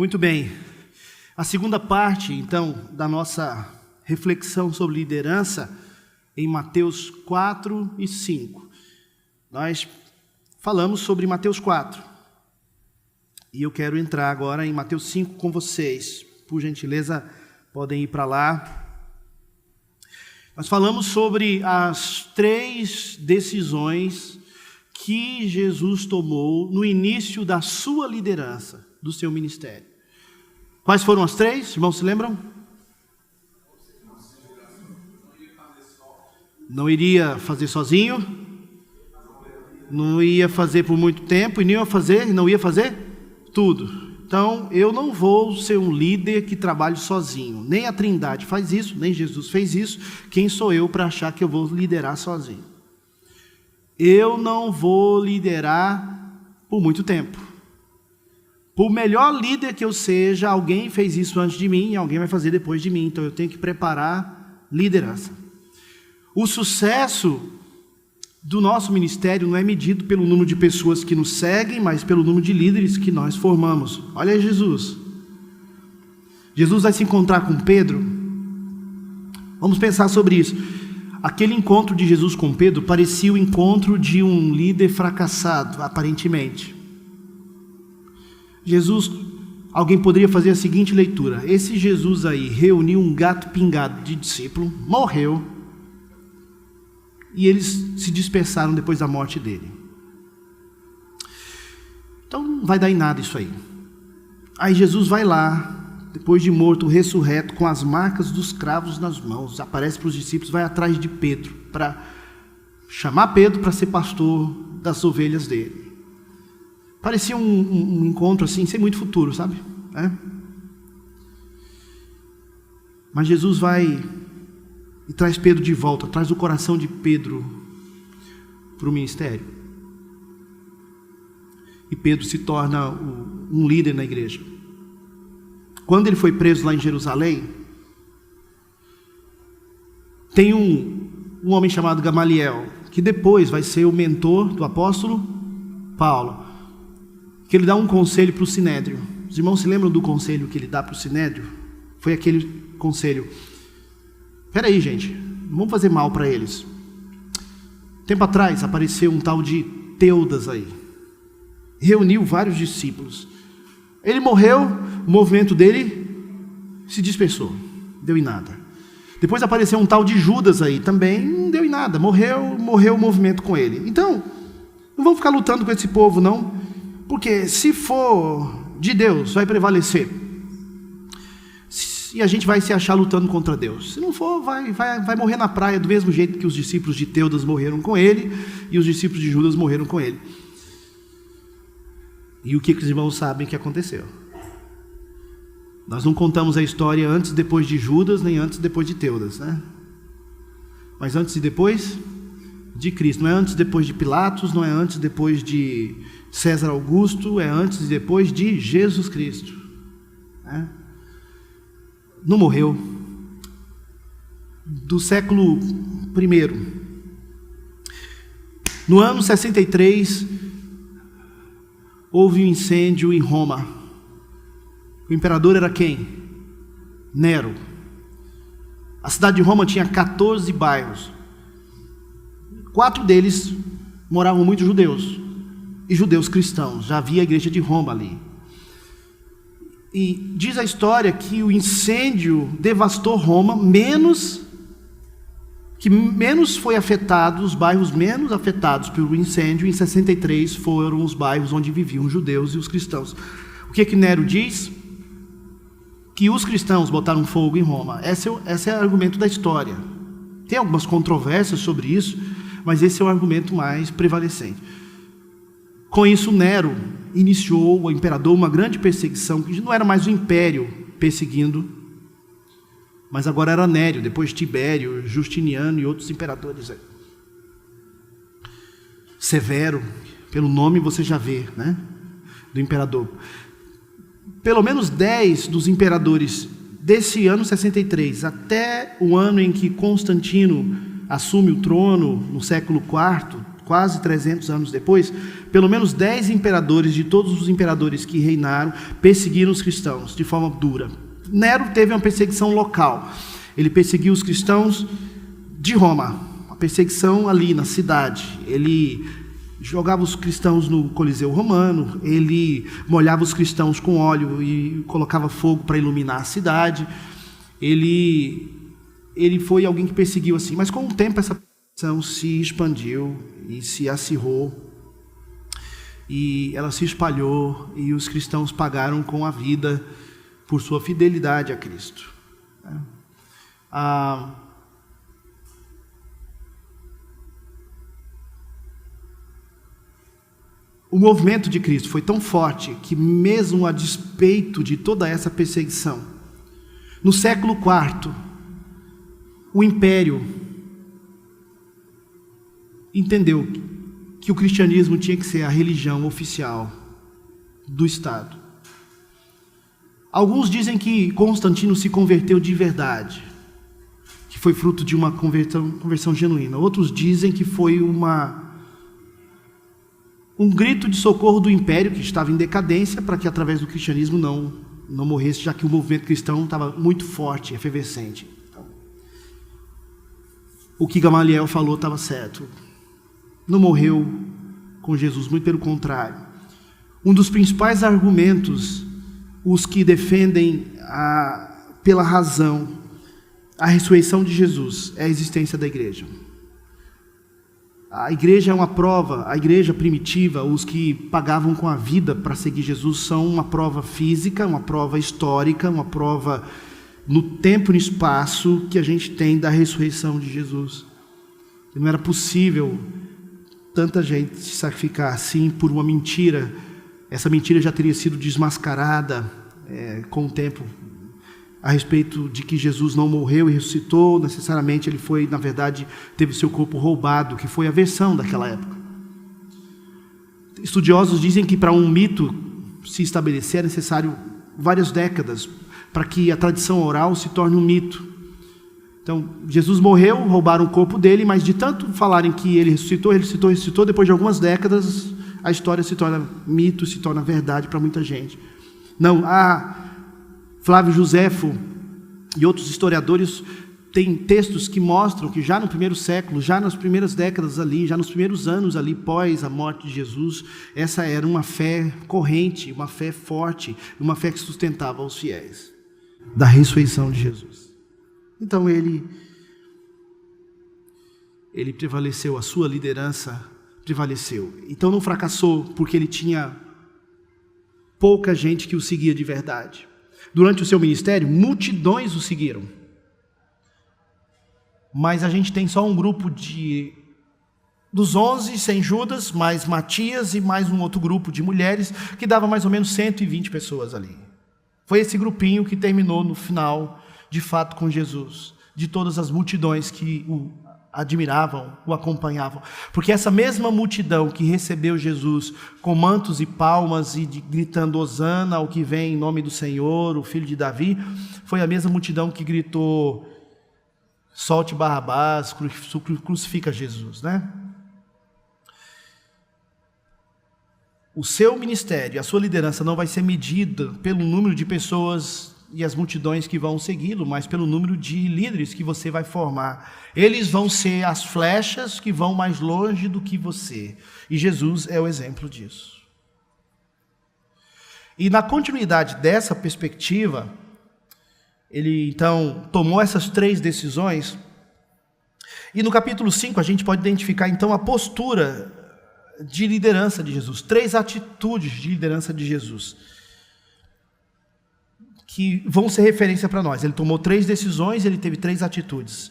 Muito bem. A segunda parte, então, da nossa reflexão sobre liderança, em Mateus 4 e 5. Nós falamos sobre Mateus 4. E eu quero entrar agora em Mateus 5 com vocês. Por gentileza, podem ir para lá. Nós falamos sobre as 3 decisões que Jesus tomou no início da sua liderança, do seu ministério. Quais foram as 3? Irmãos, se lembram? Não iria fazer sozinho, não ia fazer por muito tempo, e não ia fazer tudo. Então, eu não vou ser um líder que trabalhe sozinho. Nem a Trindade faz isso, nem Jesus fez isso. Quem sou eu para achar que eu vou liderar sozinho? Eu não vou liderar por muito tempo. Por melhor líder que eu seja, alguém fez isso antes de mim e alguém vai fazer depois de mim. Então, eu tenho que preparar liderança. O sucesso do nosso ministério não é medido pelo número de pessoas que nos seguem, mas pelo número de líderes que nós formamos. Olha aí Jesus. Jesus vai se encontrar com Pedro. Vamos pensar sobre isso. Aquele encontro de Jesus com Pedro parecia o encontro de um líder fracassado, aparentemente. Alguém poderia fazer a seguinte leitura: esse Jesus aí reuniu um gato pingado de discípulo, morreu, e eles se dispersaram depois da morte dele. Então não vai dar em nada isso aí. Aí Jesus vai lá, depois de morto, ressurreto, com as marcas dos cravos nas mãos, aparece para os discípulos, vai atrás de Pedro, para chamar Pedro para ser pastor das ovelhas dele. Parecia um encontro assim, sem muito futuro, sabe? Mas Jesus vai e traz Pedro de volta, traz o coração de Pedro para o ministério. E Pedro se torna um líder na igreja. Quando ele foi preso lá em Jerusalém, tem um homem chamado Gamaliel, que depois vai ser o mentor do apóstolo Paulo, que ele dá um conselho para o Sinédrio. Os irmãos se lembram do conselho que ele dá para o Sinédrio? Foi aquele conselho: espera aí, gente, não vamos fazer mal para eles. Tempo atrás apareceu um tal de Teudas aí, reuniu vários discípulos. Ele morreu, o movimento dele se dispersou, não deu em nada. Depois apareceu um tal de Judas aí, também não deu em nada, morreu o movimento com ele. Então, não vamos ficar lutando com esse povo não, porque se for de Deus, vai prevalecer. E a gente vai se achar lutando contra Deus. Se não for, vai morrer na praia, do mesmo jeito que os discípulos de Teudas morreram com ele, e os discípulos de Judas morreram com ele. E o que os irmãos sabem que aconteceu? Nós não contamos a história antes e depois de Judas, nem antes e depois de Teudas, né? Mas antes e depois de Cristo. Não é antes e depois de Pilatos, não é antes e depois de César Augusto, é antes e depois de Jesus Cristo, né? Não morreu. Do século I, no ano 63, houve um incêndio em Roma. O imperador era quem? Nero. A cidade de Roma tinha 14 bairros. 4 deles moravam muitos judeus, e judeus cristãos. Já havia a igreja de Roma ali. E diz a história que o incêndio devastou Roma, menos foi afetado, os bairros menos afetados pelo incêndio, em 63, foram os bairros onde viviam os judeus e os cristãos. O que Nero diz? Que os cristãos botaram fogo em Roma. Esse é o argumento da história. Tem algumas controvérsias sobre isso, mas esse é o argumento mais prevalecente. Com isso, Nero iniciou, o imperador, uma grande perseguição, que não era mais o império perseguindo, mas agora era Nério, depois Tibério, Justiniano e outros imperadores. Severo, pelo nome você já vê, né? Do imperador. Pelo menos 10 dos imperadores desse ano 63 até o ano em que Constantino assume o trono, no século IV, quase 300 anos depois, pelo menos 10 imperadores, de todos os imperadores que reinaram, perseguiram os cristãos de forma dura. Nero teve uma perseguição local. Ele perseguiu os cristãos de Roma, uma perseguição ali na cidade. Ele jogava os cristãos no Coliseu Romano, ele molhava os cristãos com óleo e colocava fogo para iluminar a cidade. Ele foi alguém que perseguiu assim, mas com o tempo essa perseguição se expandiu e se acirrou, e ela se espalhou, e os cristãos pagaram com a vida por sua fidelidade a Cristo. O movimento de Cristo foi tão forte que, mesmo a despeito de toda essa perseguição, no século IV, o império entendeu que o cristianismo tinha que ser a religião oficial do Estado. Alguns dizem que Constantino se converteu de verdade, que foi fruto de uma conversão genuína. Outros dizem que foi um grito de socorro do império, que estava em decadência, para que através do cristianismo não morresse, já que o movimento cristão estava muito forte, efervescente. Então, o que Gamaliel falou estava certo. Não morreu com Jesus, muito pelo contrário. Um dos principais argumentos, os que defendem pela razão a ressurreição de Jesus, é a existência da igreja. A igreja é uma prova, a igreja primitiva, os que pagavam com a vida para seguir Jesus, são uma prova física, uma prova histórica, uma prova no tempo e no espaço que a gente tem da ressurreição de Jesus. Não era possível tanta gente se sacrificar assim por uma mentira. Essa mentira já teria sido desmascarada com o tempo, a respeito de que Jesus não morreu e ressuscitou. Necessariamente ele foi, na verdade, teve seu corpo roubado, que foi a versão daquela época. Estudiosos dizem que para um mito se estabelecer é necessário várias décadas para que a tradição oral se torne um mito. Então, Jesus morreu, roubaram o corpo dele, mas de tanto falarem que ele ressuscitou, depois de algumas décadas, a história se torna mito, se torna verdade para muita gente. Não, Flávio Joséfo e outros historiadores têm textos que mostram que já no primeiro século, já nas primeiras décadas ali, já nos primeiros anos ali, pós a morte de Jesus, essa era uma fé corrente, uma fé forte, uma fé que sustentava os fiéis, da ressurreição de Jesus. Então ele prevaleceu, a sua liderança prevaleceu. Então não fracassou porque ele tinha pouca gente que o seguia de verdade. Durante o seu ministério, multidões o seguiram. Mas a gente tem só um grupo dos 11, sem Judas, mais Matias e mais um outro grupo de mulheres, que dava mais ou menos 120 pessoas ali. Foi esse grupinho que terminou no final, de fato, com Jesus, de todas as multidões que o admiravam, o acompanhavam. Porque essa mesma multidão que recebeu Jesus com mantos e palmas e gritando Hosana, ao que vem em nome do Senhor, o filho de Davi, foi a mesma multidão que gritou solte Barrabás, crucifica Jesus, né? O seu ministério, a sua liderança não vai ser medida pelo número de pessoas e as multidões que vão segui-lo, mas pelo número de líderes que você vai formar. Eles vão ser as flechas que vão mais longe do que você. E Jesus é o exemplo disso. E na continuidade dessa perspectiva, ele então tomou essas 3 decisões. E no capítulo 5 a gente pode identificar então a postura de liderança de Jesus. 3 atitudes de liderança de Jesus que vão ser referência para nós. Ele tomou 3 decisões, ele teve 3 atitudes.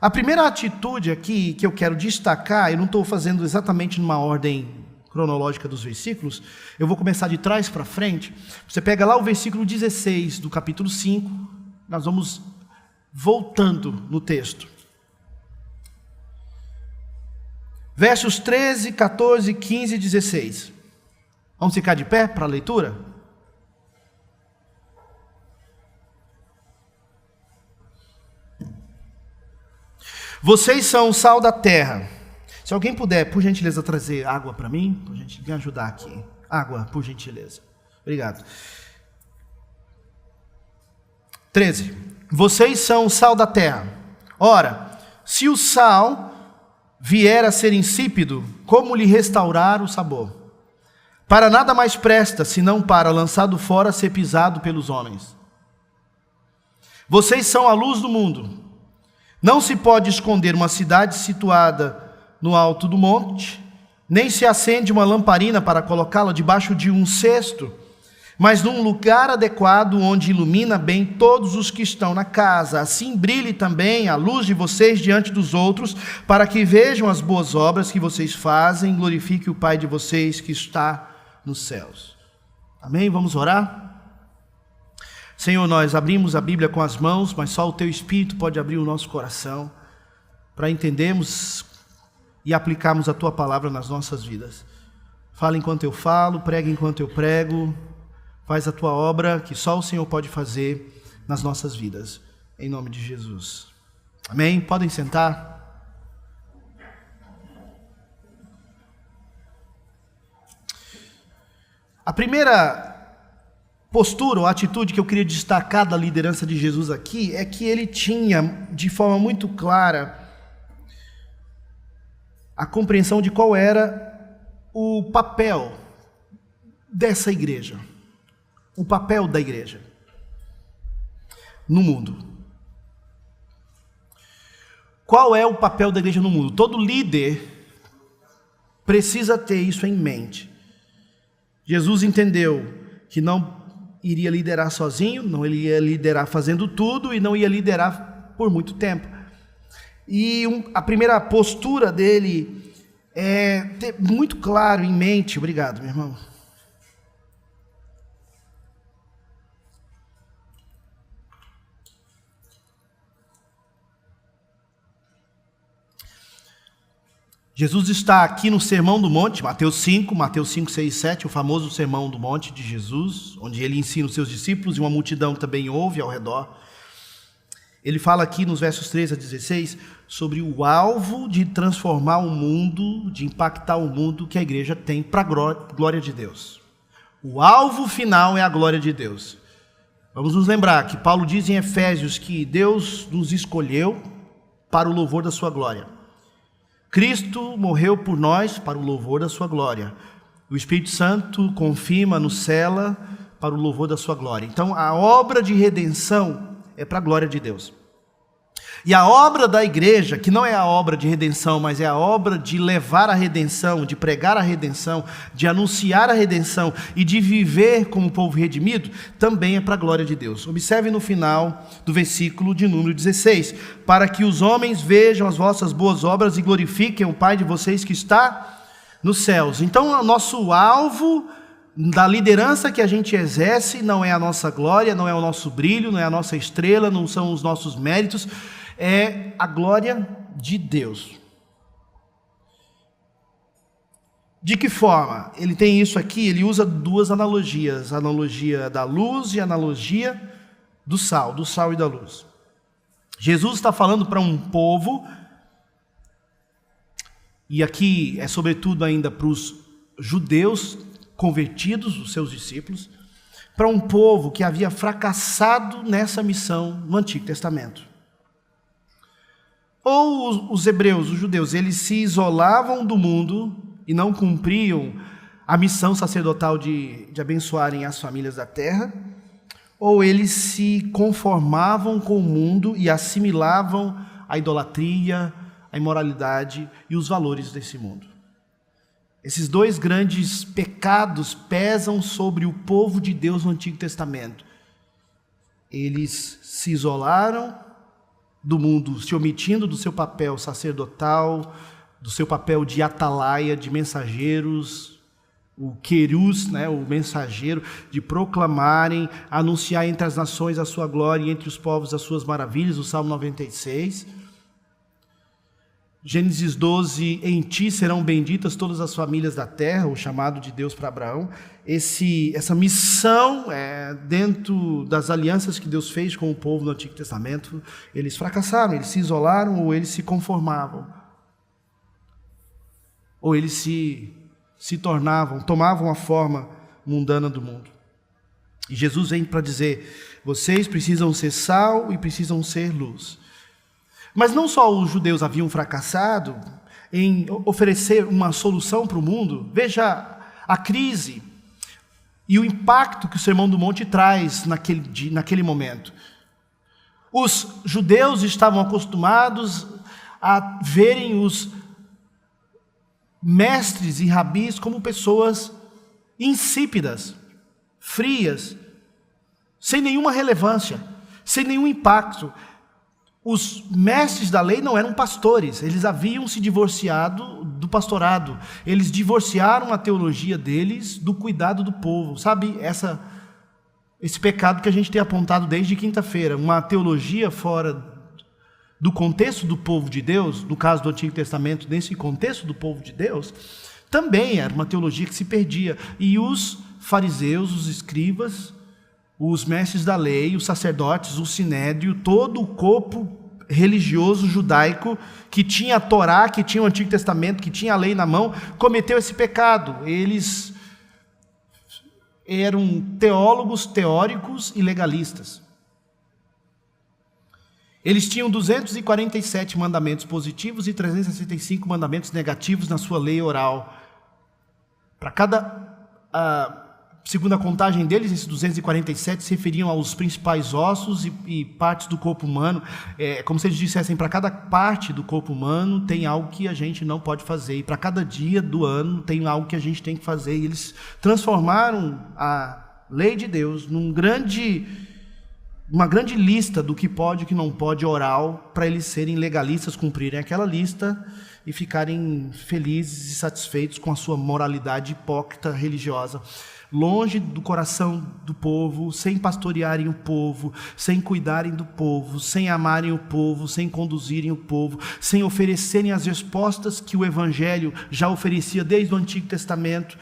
A primeira atitude aqui que eu quero destacar, eu não estou fazendo exatamente numa ordem cronológica dos versículos, eu vou começar de trás para frente. Você pega lá o versículo 16 do capítulo 5, nós vamos voltando no texto. Versos 13, 14, 15 e 16. Vamos ficar de pé para a leitura? Vocês são o sal da terra. Se alguém puder, por gentileza, trazer água para mim, por gentileza, me ajudar aqui. Água, por gentileza. Obrigado. 13. Vocês são o sal da terra. Ora, se o sal vier a ser insípido, como lhe restaurar o sabor? Para nada mais presta, senão para, lançado fora, ser pisado pelos homens. Vocês são a luz do mundo. Não se pode esconder uma cidade situada no alto do monte, nem se acende uma lamparina para colocá-la debaixo de um cesto, mas num lugar adequado onde ilumina bem todos os que estão na casa. Assim brilhe também a luz de vocês diante dos outros, para que vejam as boas obras que vocês fazem e glorifique o Pai de vocês que está nos céus. Amém? Vamos orar? Senhor, nós abrimos a Bíblia com as mãos, mas só o Teu Espírito pode abrir o nosso coração para entendermos e aplicarmos a Tua palavra nas nossas vidas. Fala enquanto eu falo, prega enquanto eu prego. Faz a Tua obra que só o Senhor pode fazer nas nossas vidas. Em nome de Jesus. Amém? Podem sentar. A primeira postura ou atitude que eu queria destacar da liderança de Jesus aqui é que ele tinha, de forma muito clara, a compreensão de qual era o papel dessa igreja. O papel da igreja no mundo. Qual é o papel da igreja no mundo? Todo líder precisa ter isso em mente. Jesus entendeu que não iria liderar sozinho, não iria liderar fazendo tudo e não ia liderar por muito tempo. E a primeira postura dele é ter muito claro em mente, obrigado, meu irmão. Jesus está aqui no Sermão do Monte, Mateus 5, 6 e 7, o famoso Sermão do Monte de Jesus, onde ele ensina os seus discípulos e uma multidão também ouve ao redor. Ele fala aqui nos versos 13 a 16 sobre o alvo de transformar o mundo, de impactar o mundo que a igreja tem para a glória de Deus. O alvo final é a glória de Deus. Vamos nos lembrar que Paulo diz em Efésios que Deus nos escolheu para o louvor da sua glória. Cristo morreu por nós para o louvor da sua glória. O Espírito Santo confirma, nos cela para o louvor da sua glória. Então, a obra de redenção é para a glória de Deus. E a obra da igreja, que não é a obra de redenção, mas é a obra de levar a redenção, de pregar a redenção, de anunciar a redenção e de viver como povo redimido, também é para a glória de Deus. Observe no final do versículo de número 16. Para que os homens vejam as vossas boas obras e glorifiquem o Pai de vocês que está nos céus. Então, o nosso alvo da liderança que a gente exerce não é a nossa glória, não é o nosso brilho, não é a nossa estrela, não são os nossos méritos, é a glória de Deus. De que forma? Ele tem isso aqui, ele usa duas analogias, a analogia da luz e a analogia do sal e da luz. Jesus está falando para um povo, e aqui é sobretudo ainda para os judeus convertidos, os seus discípulos, para um povo que havia fracassado nessa missão no Antigo Testamento. Ou os hebreus, os judeus, eles se isolavam do mundo e não cumpriam a missão sacerdotal de abençoarem as famílias da terra, ou eles se conformavam com o mundo e assimilavam a idolatria, a imoralidade e os valores desse mundo. Esses dois grandes pecados pesam sobre o povo de Deus no Antigo Testamento. Eles se isolaram do mundo, se omitindo do seu papel sacerdotal, do seu papel de atalaia, de mensageiros, o querus, o mensageiro, de proclamarem, anunciar entre as nações a sua glória e entre os povos as suas maravilhas, o Salmo 96. Gênesis 12, em ti serão benditas todas as famílias da terra, o chamado de Deus para Abraão. Essa missão, dentro das alianças que Deus fez com o povo no Antigo Testamento, eles fracassaram, eles se isolaram ou eles se conformavam. ou eles se tomavam a forma mundana do mundo. E Jesus vem para dizer: vocês precisam ser sal e precisam ser luz. Mas não só os judeus haviam fracassado em oferecer uma solução para o mundo. Veja a crise e o impacto que o Sermão do Monte traz naquele momento. Os judeus estavam acostumados a verem os mestres e rabis como pessoas insípidas, frias, sem nenhuma relevância, sem nenhum impacto. Os mestres da lei não eram pastores, eles haviam se divorciado do pastorado, eles divorciaram a teologia deles do cuidado do povo. Sabe esse pecado que a gente tem apontado desde quinta-feira, uma teologia fora do contexto do povo de Deus, no caso do Antigo Testamento, nesse contexto do povo de Deus, também era uma teologia que se perdia. E os fariseus, os escribas, os mestres da lei, os sacerdotes, o sinédrio, todo o corpo religioso judaico que tinha a Torá, que tinha o Antigo Testamento, que tinha a lei na mão, cometeu esse pecado. Eles eram teólogos, teóricos e legalistas. Eles tinham 247 mandamentos positivos e 365 mandamentos negativos na sua lei oral. Para segundo a contagem deles, esses 247 se referiam aos principais ossos e partes do corpo humano. Como se eles dissessem: para cada parte do corpo humano tem algo que a gente não pode fazer, e para cada dia do ano tem algo que a gente tem que fazer. E eles transformaram a lei de Deus numa grande lista do que pode e o que não pode oral, para eles serem legalistas, cumprirem aquela lista e ficarem felizes e satisfeitos com a sua moralidade hipócrita religiosa. Longe do coração do povo, sem pastorearem o povo, sem cuidarem do povo, sem amarem o povo, sem conduzirem o povo, sem oferecerem as respostas que o Evangelho já oferecia desde o Antigo Testamento.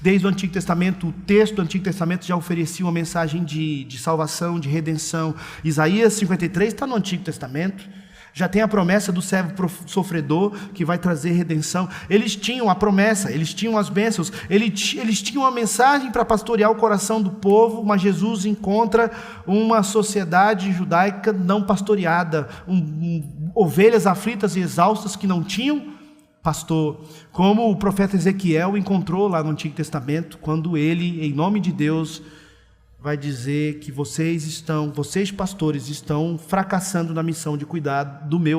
Desde o Antigo Testamento, o texto do Antigo Testamento já oferecia uma mensagem de salvação, de redenção. Isaías 53 está no Antigo Testamento. Já tem a promessa do servo sofredor que vai trazer redenção. Eles tinham a promessa, eles tinham as bênçãos, eles tinham a mensagem para pastorear o coração do povo, mas Jesus encontra uma sociedade judaica não pastoreada, ovelhas aflitas e exaustas que não tinham pastor, como o profeta Ezequiel encontrou lá no Antigo Testamento, quando ele, em nome de Deus, vai dizer que vocês pastores estão fracassando na missão de cuidar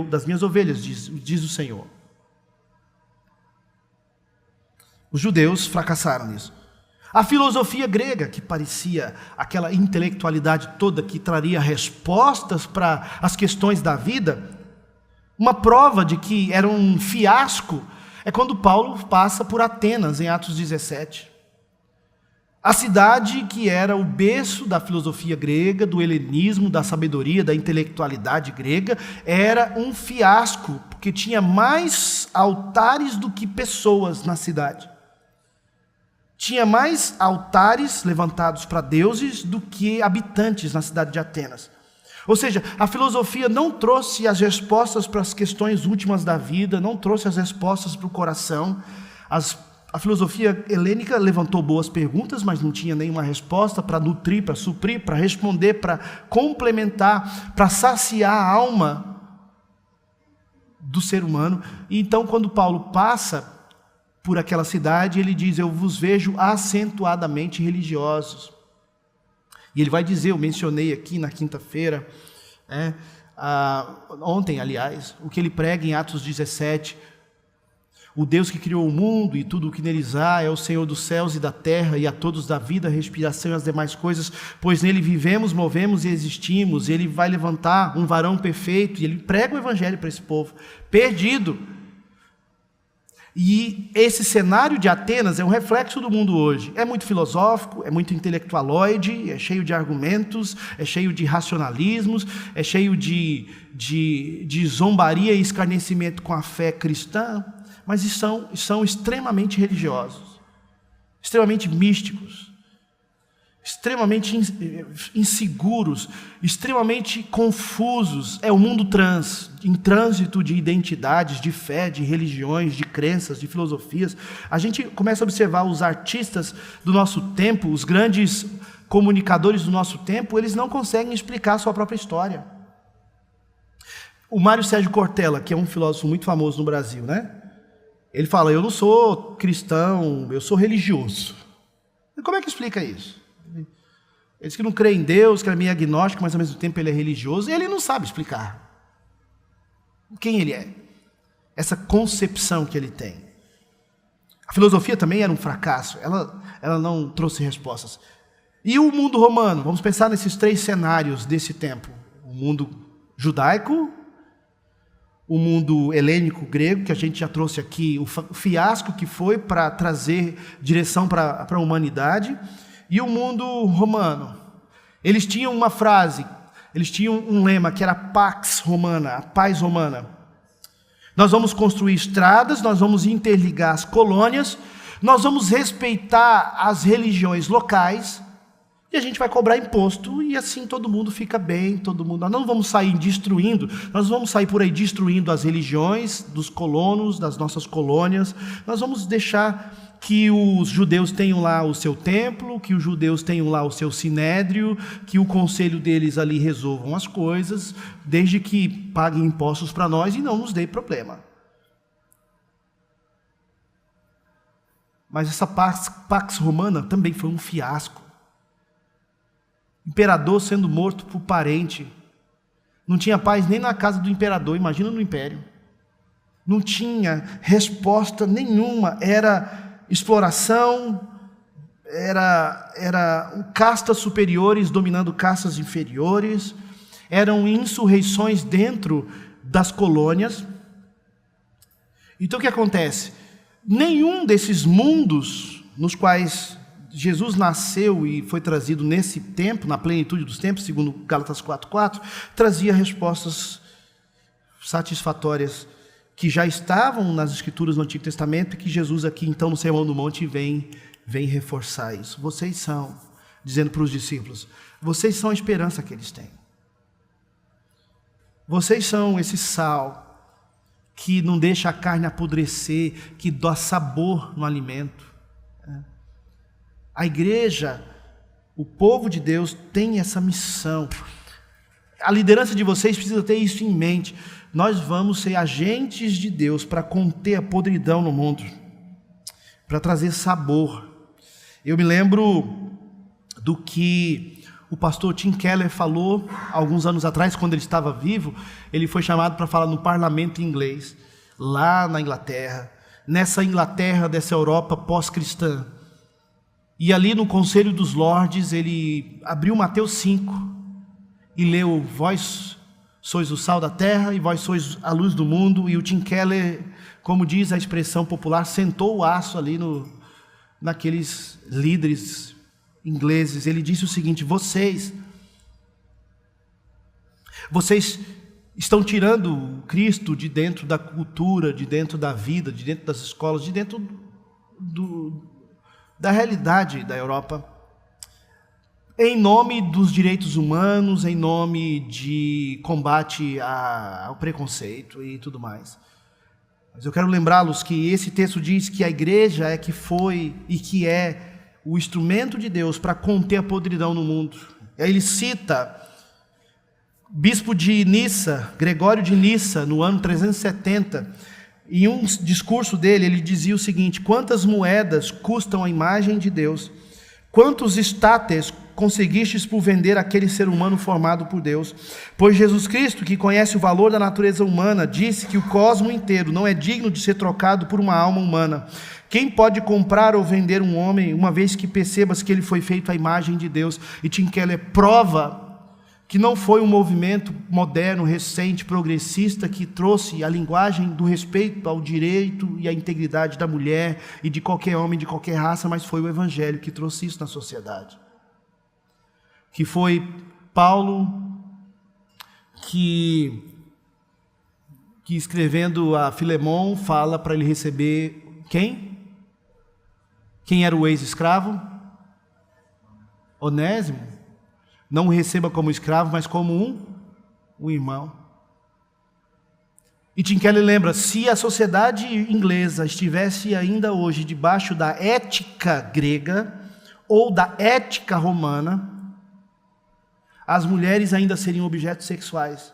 das minhas ovelhas, diz o Senhor. Os judeus fracassaram nisso. A filosofia grega, que parecia aquela intelectualidade toda que traria respostas para as questões da vida, uma prova de que era um fiasco é quando Paulo passa por Atenas, em Atos 17. A cidade que era o berço da filosofia grega, do helenismo, da sabedoria, da intelectualidade grega, era um fiasco, porque tinha mais altares do que pessoas na cidade. Tinha mais altares levantados para deuses do que habitantes na cidade de Atenas. Ou seja, a filosofia não trouxe as respostas para as questões últimas da vida, não trouxe as respostas para o coração. A filosofia helênica levantou boas perguntas, mas não tinha nenhuma resposta para nutrir, para suprir, para responder, para complementar, para saciar a alma do ser humano. E então, quando Paulo passa por aquela cidade, ele diz: eu vos vejo acentuadamente religiosos. E ele vai dizer, eu mencionei aqui na quinta-feira, ontem, aliás, o que ele prega em Atos 17, o Deus que criou o mundo e tudo o que neles há é o Senhor dos céus e da terra, e a todos da vida, respiração e as demais coisas, pois nele vivemos, movemos e existimos. E ele vai levantar um varão perfeito, e ele prega o evangelho para esse povo perdido. E esse cenário de Atenas é um reflexo do mundo hoje. É muito filosófico, é muito intelectualoide, é cheio de argumentos, é cheio de racionalismos, é cheio de zombaria e escarnecimento com a fé cristã, mas são extremamente religiosos, extremamente místicos, extremamente inseguros, extremamente confusos. É o mundo em trânsito de identidades, de fé, de religiões, de crenças, de filosofias. A gente começa a observar os artistas do nosso tempo, os grandes comunicadores do nosso tempo, eles não conseguem explicar a sua própria história. O Mário Sérgio Cortella, que é um filósofo muito famoso no Brasil, né? Ele fala, eu não sou cristão, eu sou religioso. E como é que explica isso? Ele diz que não crê em Deus, que é meio agnóstico, mas ao mesmo tempo ele é religioso, e ele não sabe explicar quem ele é, essa concepção que ele tem. A filosofia também era um fracasso, ela não trouxe respostas. E o mundo romano? Vamos pensar nesses 3 cenários desse tempo. O mundo judaico, o mundo helênico grego, que a gente já trouxe aqui, o fiasco que foi para trazer direção para a humanidade, e o mundo romano. Eles tinham uma frase, eles tinham um lema que era Pax Romana, a paz romana. Nós vamos construir estradas, nós vamos interligar as colônias, nós vamos respeitar as religiões locais, e a gente vai cobrar imposto, e assim todo mundo fica bem, todo mundo. Nós não vamos sair destruindo, nós vamos sair por aí destruindo as religiões dos colonos, das nossas colônias. Nós vamos deixar que os judeus tenham lá o seu templo, que os judeus tenham lá o seu sinédrio, que o conselho deles ali resolvam as coisas, desde que paguem impostos para nós e não nos dê problema. Mas essa Pax Romana também foi um fiasco. Imperador sendo morto por parente. Não tinha paz nem na casa do imperador, imagina no império. Não tinha resposta nenhuma, era exploração, era castas superiores dominando castas inferiores, eram insurreições dentro das colônias. Então o que acontece? Nenhum desses mundos nos quais Jesus nasceu e foi trazido nesse tempo, na plenitude dos tempos, segundo Gálatas 4:4, trazia respostas satisfatórias que já estavam nas Escrituras no Antigo Testamento e que Jesus aqui, então, no Sermão do Monte, vem reforçar isso. Vocês são, dizendo para os discípulos, vocês são a esperança que eles têm. Vocês são esse sal que não deixa a carne apodrecer, que dá sabor no alimento. A igreja, o povo de Deus tem essa missão. A liderança de vocês precisa ter isso em mente. Nós vamos ser agentes de Deus para conter a podridão no mundo, para trazer sabor. Eu me lembro do que o pastor Tim Keller falou alguns anos atrás, quando ele estava vivo. Ele foi chamado para falar no parlamento inglês, lá na Inglaterra, nessa Inglaterra dessa Europa pós-cristã. E ali no Conselho dos Lordes, ele abriu Mateus 5 e leu: vós sois o sal da terra e vós sois a luz do mundo. E o Tim Keller, como diz a expressão popular, sentou o aço ali naqueles líderes ingleses. Ele disse o seguinte: vocês estão tirando Cristo de dentro da cultura, de dentro da vida, de dentro das escolas, de dentro da realidade da Europa, em nome dos direitos humanos, em nome de combate ao preconceito e tudo mais. Mas eu quero lembrá-los que esse texto diz que a igreja é que foi e que é o instrumento de Deus para conter a podridão no mundo. Aí ele cita bispo de Nissa, Gregório de Nissa, no ano 370, em um discurso dele, ele dizia o seguinte: quantas moedas custam a imagem de Deus? Quantos estáteis conseguistes por vender aquele ser humano formado por Deus? Pois Jesus Cristo, que conhece o valor da natureza humana, disse que o cosmo inteiro não é digno de ser trocado por uma alma humana. Quem pode comprar ou vender um homem, uma vez que percebas que ele foi feito à imagem de Deus? E Tim Keller prova que não foi um movimento moderno, recente, progressista, que trouxe a linguagem do respeito ao direito e à integridade da mulher e de qualquer homem, de qualquer raça, mas foi o Evangelho que trouxe isso na sociedade. Que foi Paulo que escrevendo a Filemon, fala para ele receber quem? Quem era o ex-escravo? Onésimo, não o receba como escravo, mas como um irmão. E Tim Keller lembra, se a sociedade inglesa estivesse ainda hoje debaixo da ética grega ou da ética romana, as mulheres ainda seriam objetos sexuais.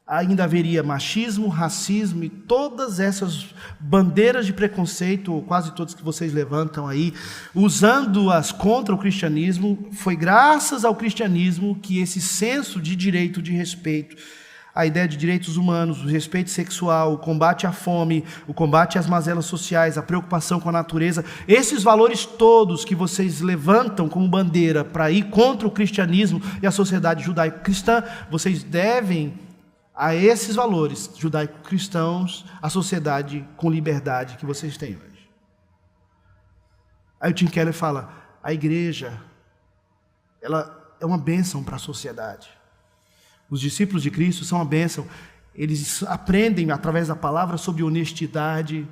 Ainda haveria machismo, racismo e todas essas bandeiras de preconceito, ou quase todas que vocês levantam aí, usando-as contra o cristianismo. Foi graças ao cristianismo que esse senso de direito, de respeito, a ideia de direitos humanos, o respeito sexual, o combate à fome, o combate às mazelas sociais, a preocupação com a natureza, esses valores todos que vocês levantam como bandeira para ir contra o cristianismo e a sociedade judaico-cristã, vocês devem a esses valores judaico-cristãos, a sociedade com liberdade que vocês têm hoje. Aí o Tim Keller fala, a igreja, ela é uma bênção para a sociedade. Os discípulos de Cristo são uma bênção. Eles aprendem através da palavra sobre honestidade,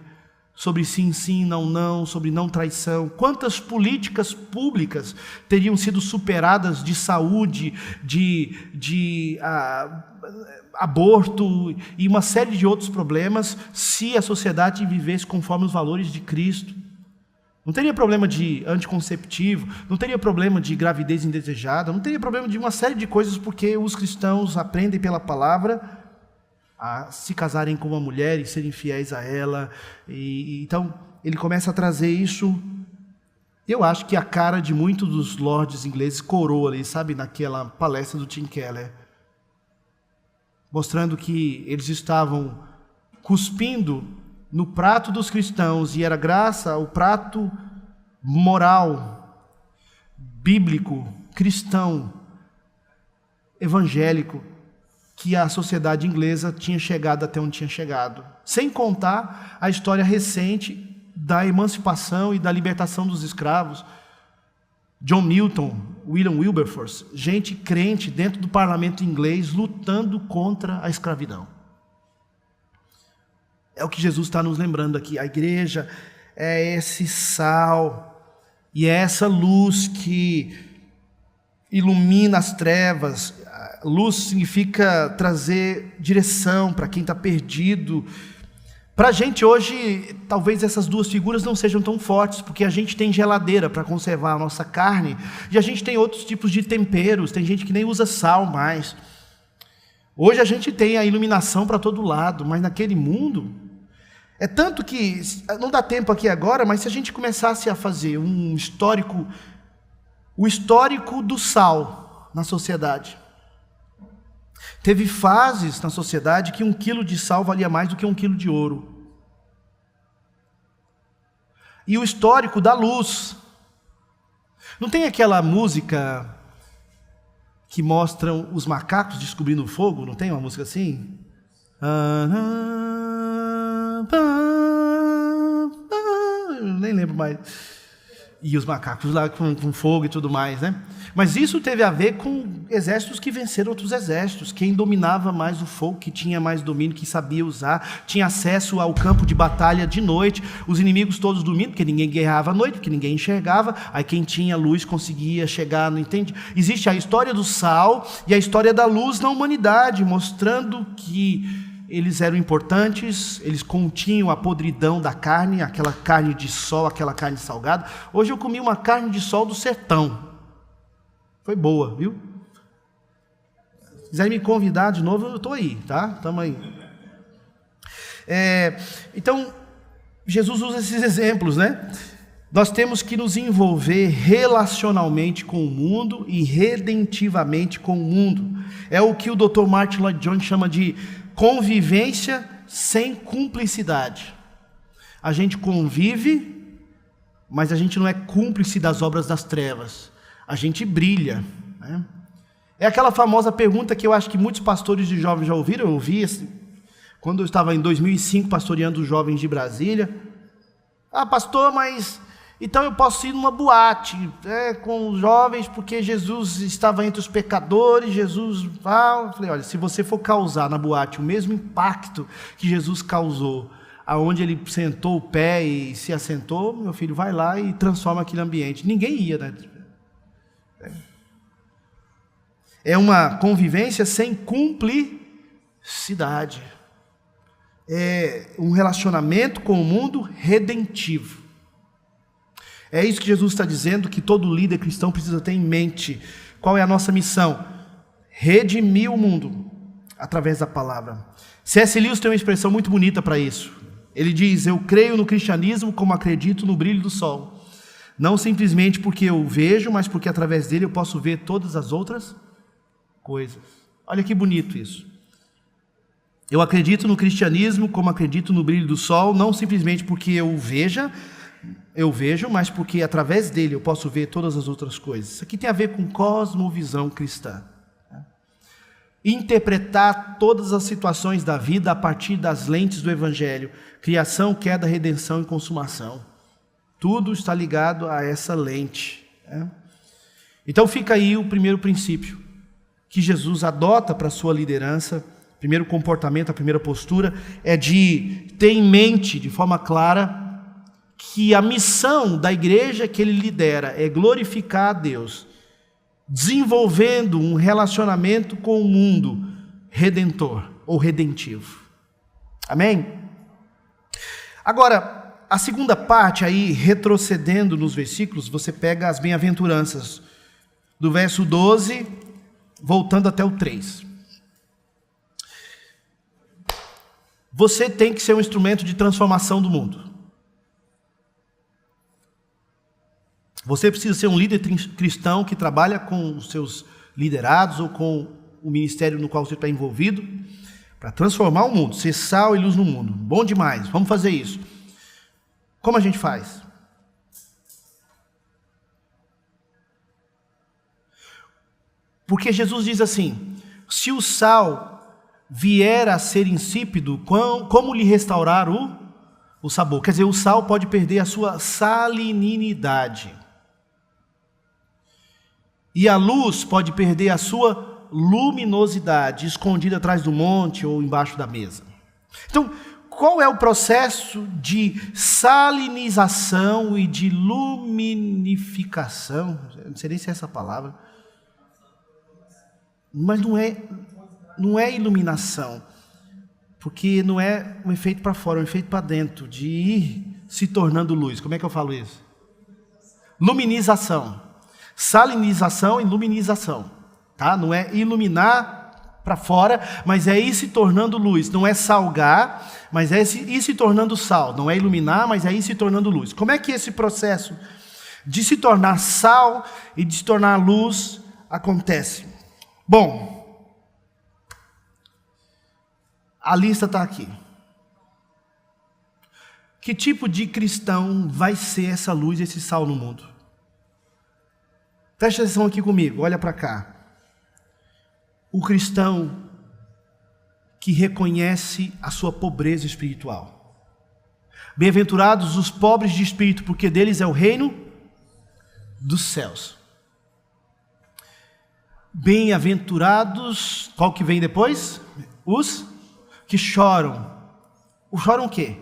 sobre sim, sim, não, não, sobre não traição. Quantas políticas públicas teriam sido superadas de saúde, de aborto e uma série de outros problemas se a sociedade vivesse conforme os valores de Cristo? Não teria problema de anticonceptivo, não teria problema de gravidez indesejada, não teria problema de uma série de coisas, porque os cristãos aprendem pela palavra a se casarem com uma mulher e serem fiéis a ela. Então, ele começa a trazer isso. Eu acho que a cara de muitos dos lords ingleses corou ali, sabe, naquela palestra do Tim Keller, mostrando que eles estavam cuspindo no prato dos cristãos, e era graça ao prato moral, bíblico, cristão, evangélico, que a sociedade inglesa tinha chegado até onde tinha chegado. Sem contar a história recente da emancipação e da libertação dos escravos. John Milton, William Wilberforce, gente crente dentro do parlamento inglês lutando contra a escravidão. É o que Jesus está nos lembrando aqui. A igreja é esse sal e é essa luz que ilumina as trevas. Luz significa trazer direção para quem está perdido. Para a gente hoje, talvez essas duas figuras não sejam tão fortes, porque a gente tem geladeira para conservar a nossa carne, e a gente tem outros tipos de temperos, tem gente que nem usa sal mais. Hoje a gente tem a iluminação para todo lado, mas naquele mundo, é tanto que, não dá tempo aqui agora, mas se a gente começasse a fazer o histórico do sal na sociedade. Teve fases na sociedade que 1 quilo de sal valia mais do que 1 quilo de ouro. E o histórico da luz. Não tem aquela música que mostram os macacos descobrindo o fogo? Não tem uma música assim? Eu nem lembro mais. E os macacos lá com fogo e tudo mais, né? Mas isso teve a ver com exércitos que venceram outros exércitos. Quem dominava mais o fogo, que tinha mais domínio, que sabia usar, tinha acesso ao campo de batalha de noite. Os inimigos todos dormindo, porque ninguém guerreava à noite, porque ninguém enxergava. Aí quem tinha luz conseguia chegar, não entende? Existe a história do sal e a história da luz na humanidade, mostrando que eles eram importantes, eles continham a podridão da carne, aquela carne de sol, aquela carne salgada. Hoje eu comi uma carne de sol do sertão. Foi boa, viu? Se quiserem me convidar de novo, eu estou aí, tá? Estamos aí. Então, Jesus usa esses exemplos, né? Nós temos que nos envolver relacionalmente com o mundo e redentivamente com o mundo. É o que o Dr. Martin Lloyd Jones chama de convivência sem cumplicidade. A gente convive, mas a gente não é cúmplice das obras das trevas. A gente brilha, né? É aquela famosa pergunta que eu acho que muitos pastores de jovens já ouviram. Eu ouvi quando eu estava em 2005 pastoreando os jovens de Brasília. Pastor, mas então eu posso ir numa boate com os jovens porque Jesus estava entre os pecadores, Jesus... Eu falei, olha, se você for causar na boate o mesmo impacto que Jesus causou, aonde ele sentou o pé e se assentou, meu filho, vai lá e transforma aquele ambiente. Ninguém ia, né? É uma convivência sem cumplicidade. É um relacionamento com o mundo redentivo. É isso que Jesus está dizendo que todo líder cristão precisa ter em mente. Qual é a nossa missão? Redimir o mundo através da palavra. C.S. Lewis tem uma expressão muito bonita para isso. Ele diz: eu creio no cristianismo como acredito no brilho do sol. Não simplesmente porque eu o vejo, mas porque através dele eu posso ver todas as outras coisas. Olha que bonito isso. Eu acredito no cristianismo como acredito no brilho do sol, não simplesmente porque eu vejo, mas porque através dele eu posso ver todas as outras coisas. Isso aqui tem a ver com cosmovisão cristã. Interpretar todas as situações da vida a partir das lentes do Evangelho. Criação, queda, redenção e consumação. Tudo está ligado a essa lente. Então fica aí o primeiro princípio que Jesus adota para a sua liderança. O primeiro comportamento, a primeira postura é de ter em mente de forma clara que a missão da igreja que ele lidera é glorificar a Deus, desenvolvendo um relacionamento com o mundo redentor ou redentivo. Amém? Agora, a segunda parte aí, retrocedendo nos versículos, você pega as bem-aventuranças, do verso 12, voltando até o 3. Você tem que ser um instrumento de transformação do mundo. Você precisa ser um líder cristão que trabalha com os seus liderados ou com o ministério no qual você está envolvido para transformar o mundo, ser sal e luz no mundo. Bom demais, vamos fazer isso. Como a gente faz? Porque Jesus diz assim: se o sal vier a ser insípido, como lhe restaurar o sabor? Quer dizer, o sal pode perder a sua salinidade. E a luz pode perder a sua luminosidade, escondida atrás do monte ou embaixo da mesa. Então, qual é o processo de salinização e de luminificação? Eu não sei nem se é essa palavra. Mas não é iluminação. Porque não é um efeito para fora, é um efeito para dentro, de ir se tornando luz. Como é que eu falo isso? Luminização. Salinização e luminização, tá? Não é iluminar para fora, mas é ir se tornando luz. Não é salgar, mas é ir se tornando sal. Não é iluminar, mas é ir se tornando luz. Como é que esse processo de se tornar sal e de se tornar luz acontece? Bom, a lista está aqui. Que tipo de cristão vai ser essa luz, esse sal no mundo? Preste atenção aqui comigo, olha para cá. O cristão que reconhece a sua pobreza espiritual. Bem-aventurados os pobres de espírito, porque deles é o reino dos céus. Bem-aventurados, qual que vem depois? Os que choram. Choram o quê?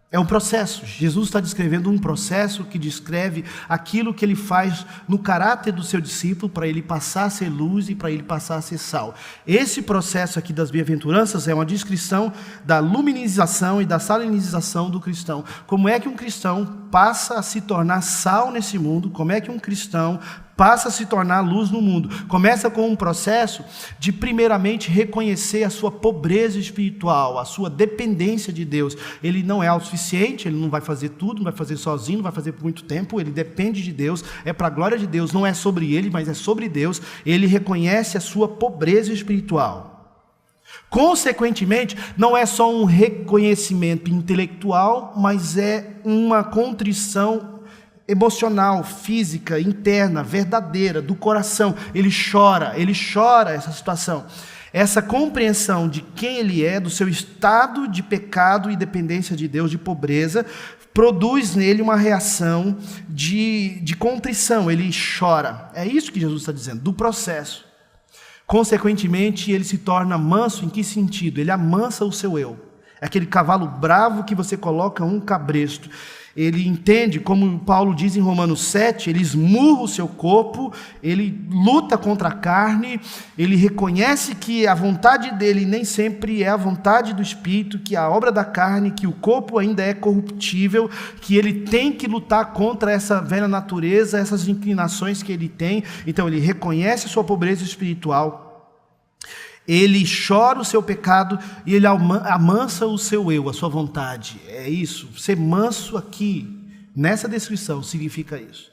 É um processo. Jesus está descrevendo um processo que descreve aquilo que ele faz no caráter do seu discípulo para ele passar a ser luz e para ele passar a ser sal. Esse processo aqui das bem-aventuranças é uma descrição da luminização e da salinização do cristão. Como é que um cristão passa a se tornar sal nesse mundo? Como é que um cristão passa a se tornar luz no mundo? Começa com um processo de primeiramente reconhecer a sua pobreza espiritual, a sua dependência de Deus. Ele não é autossuficiente, ele não vai fazer tudo, não vai fazer sozinho, não vai fazer por muito tempo, ele depende de Deus, é para a glória de Deus, não é sobre ele, mas é sobre Deus. Ele reconhece a sua pobreza espiritual. Consequentemente, não é só um reconhecimento intelectual, mas é uma contrição emocional, física, interna, verdadeira, do coração. Ele chora essa situação. Essa compreensão de quem ele é, do seu estado de pecado e dependência de Deus, de pobreza, produz nele uma reação de contrição. Ele chora. É isso que Jesus está dizendo, do processo. Consequentemente, ele se torna manso. Em que sentido? Ele amansa o seu eu. É aquele cavalo bravo que você coloca um cabresto. Ele entende, como Paulo diz em Romanos 7, ele esmurra o seu corpo, ele luta contra a carne, ele reconhece que a vontade dele nem sempre é a vontade do Espírito, que a obra da carne, que o corpo ainda é corruptível, que ele tem que lutar contra essa velha natureza, essas inclinações que ele tem. Então ele reconhece a sua pobreza espiritual, ele chora o seu pecado e ele amansa o seu eu, a sua vontade. É isso, ser manso aqui, nessa descrição, significa isso.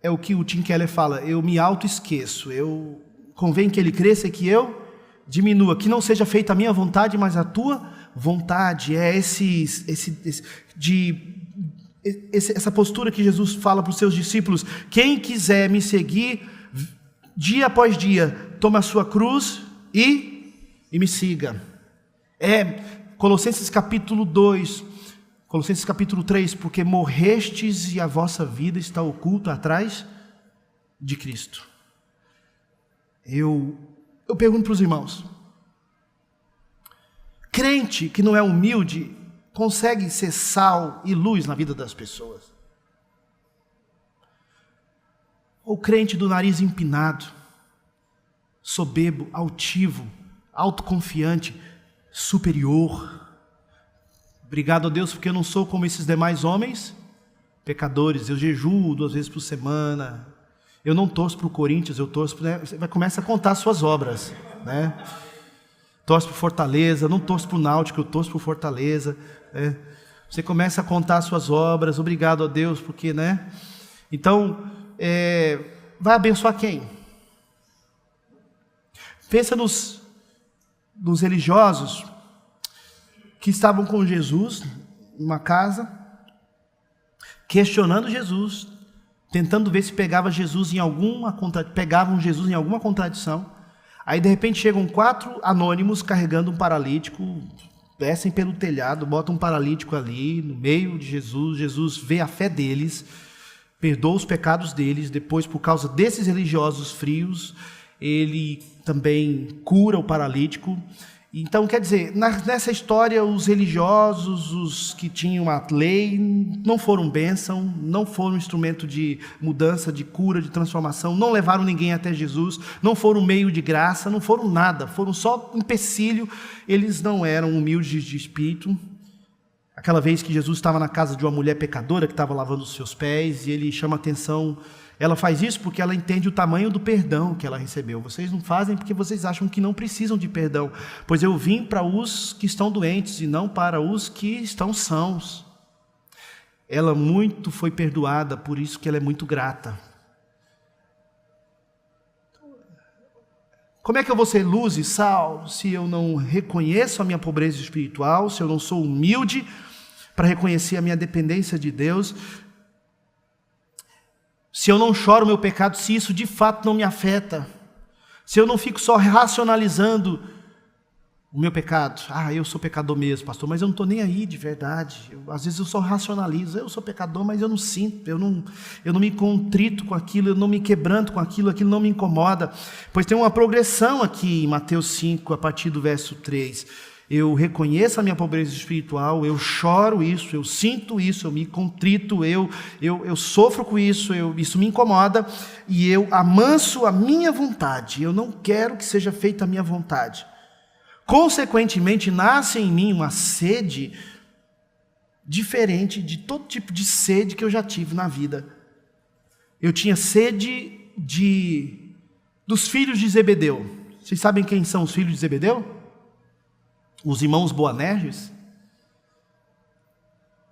É o que o Tim Keller fala, eu me auto-esqueço, convém que ele cresça e que eu diminua, que não seja feita a minha vontade, mas a tua vontade. É essa postura que Jesus fala para os seus discípulos: quem quiser me seguir, dia após dia, toma a sua cruz e me siga. Colossenses capítulo 2, Colossenses capítulo 3, porque morrestes e a vossa vida está oculta atrás de Cristo. Eu pergunto para os irmãos, crente que não é humilde, consegue ser sal e luz na vida das pessoas? Ou crente do nariz empinado, soberbo, altivo, autoconfiante, superior? Obrigado a Deus, porque eu não sou como esses demais homens pecadores. Eu jejuo 2 vezes por semana. Eu não torço para o Corinthians, eu torço para... Você começa a contar as suas obras, né? Torço para o Fortaleza, não torço para o Náutico, eu torço para o Fortaleza, né? Você começa a contar as suas obras. Obrigado a Deus, porque, né? Então, vai abençoar quem? Pensa nos religiosos que estavam com Jesus numa casa, questionando Jesus, tentando ver se pegavam Jesus em alguma contradição. Aí de repente chegam 4 anônimos carregando um paralítico, descem pelo telhado, botam um paralítico ali no meio de Jesus. Jesus vê a fé deles, perdoa os pecados deles. Depois, por causa desses religiosos frios, ele também cura o paralítico. Então, quer dizer, nessa história, os religiosos, os que tinham a lei, não foram bênção, não foram instrumento de mudança, de cura, de transformação, não levaram ninguém até Jesus, não foram meio de graça, não foram nada, foram só empecilho. Eles não eram humildes de espírito. Aquela vez que Jesus estava na casa de uma mulher pecadora que estava lavando os seus pés, e ele chama a atenção. Ela faz isso porque ela entende o tamanho do perdão que ela recebeu. Vocês não fazem porque vocês acham que não precisam de perdão, pois eu vim para os que estão doentes e não para os que estão sãos. Ela muito foi perdoada, por isso que ela é muito grata. Como é que eu vou ser luz e sal se eu não reconheço a minha pobreza espiritual, se eu não sou humilde para reconhecer a minha dependência de Deus, se eu não choro o meu pecado, se isso de fato não me afeta, se eu não fico só racionalizando o meu pecado? Eu sou pecador mesmo, pastor, mas eu não estou nem aí de verdade. Às vezes eu só racionalizo, eu sou pecador, mas eu não sinto, eu não me contrito com aquilo, eu não me quebranto com aquilo não me incomoda. Pois tem uma progressão aqui em Mateus 5, a partir do verso 3. Eu reconheço a minha pobreza espiritual, eu choro isso, eu sinto isso, eu me contrito, eu sofro com isso, isso me incomoda, e eu amanso a minha vontade. Eu não quero que seja feita a minha vontade. Consequentemente, nasce em mim uma sede diferente de todo tipo de sede que eu já tive na vida. Eu tinha sede dos filhos de Zebedeu. Vocês sabem quem são os filhos de Zebedeu? Os irmãos Boanerges,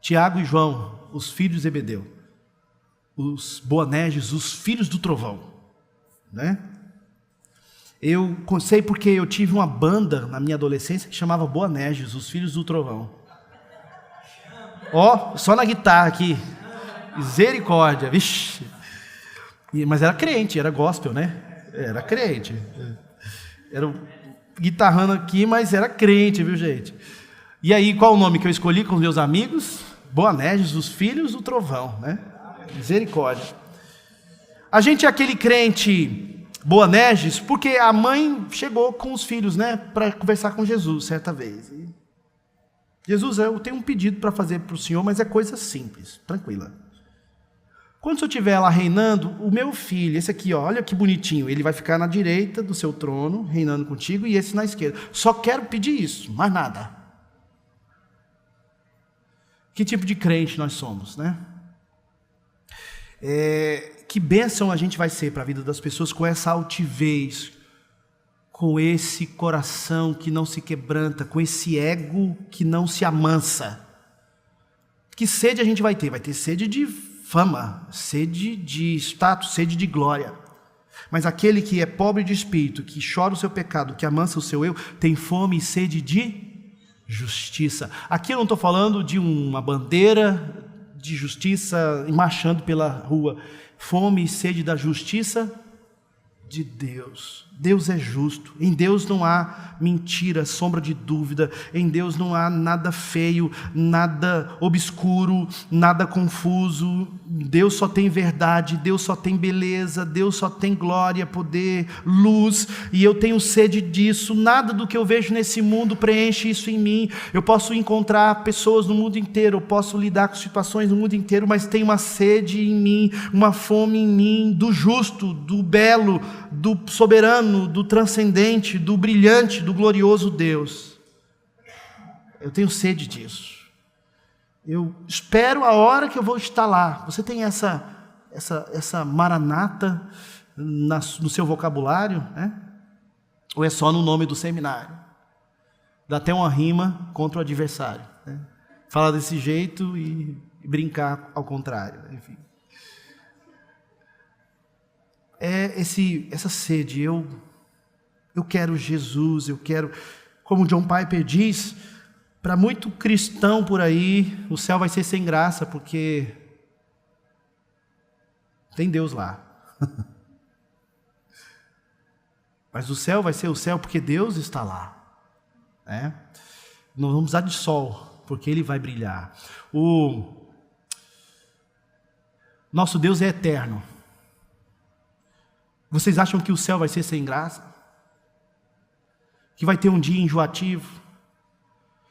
Tiago e João, os filhos de Zebedeu. Os Boanerges, os filhos do trovão, né? Eu sei porque eu tive uma banda na minha adolescência que chamava Boanerges, os filhos do trovão. Só na guitarra aqui, misericórdia, vixe. Mas era crente, era gospel, né? Era crente. Era guitarrando aqui, mas era crente, viu, gente? E aí, qual o nome que eu escolhi com os meus amigos? Boanerges, os filhos do trovão, né? Misericórdia. A gente é aquele crente Boanerges porque a mãe chegou com os filhos, né, para conversar com Jesus certa vez. Jesus, eu tenho um pedido para fazer para o senhor, mas é coisa simples, tranquila. Quando o senhor estiver lá reinando, o meu filho, esse aqui, ó, olha que bonitinho, ele vai ficar na direita do seu trono, reinando contigo, e esse na esquerda. Só quero pedir isso, mais nada. Que tipo de crente nós somos, né? Que bênção a gente vai ser para a vida das pessoas com essa altivez, com esse coração que não se quebranta, com esse ego que não se amansa. Que sede a gente vai ter? Vai ter sede de fama, sede de status, sede de glória. Mas aquele que é pobre de espírito, que chora o seu pecado, que amansa o seu eu, tem fome e sede de justiça. Aqui eu não estou falando de uma bandeira de justiça marchando pela rua. Fome e sede da justiça de Deus. Deus é justo. Em Deus não há mentira, sombra de dúvida. Em Deus não há nada feio, nada obscuro, nada confuso. Deus só tem verdade, Deus só tem beleza, Deus só tem glória, poder, luz. E eu tenho sede disso. Nada do que eu vejo nesse mundo preenche isso em mim. Eu posso encontrar pessoas no mundo inteiro, eu posso lidar com situações no mundo inteiro, mas tem uma sede em mim, uma fome em mim do justo, do belo, do soberano, do transcendente, do brilhante, do glorioso Deus. Eu tenho sede disso. Eu espero a hora que eu vou estar lá. Você tem essa maranata no seu vocabulário, né? Ou é só no nome do seminário? Dá até uma rima contra o adversário, né? Fala desse jeito e brincar ao contrário, enfim. Essa sede, eu quero Jesus, eu quero, como John Piper diz, para muito cristão por aí, o céu vai ser sem graça, porque tem Deus lá. Mas o céu vai ser o céu porque Deus está lá, né? Não vamos precisar de sol, porque Ele vai brilhar. O nosso Deus é eterno. Vocês acham que o céu vai ser sem graça? Que vai ter um dia enjoativo?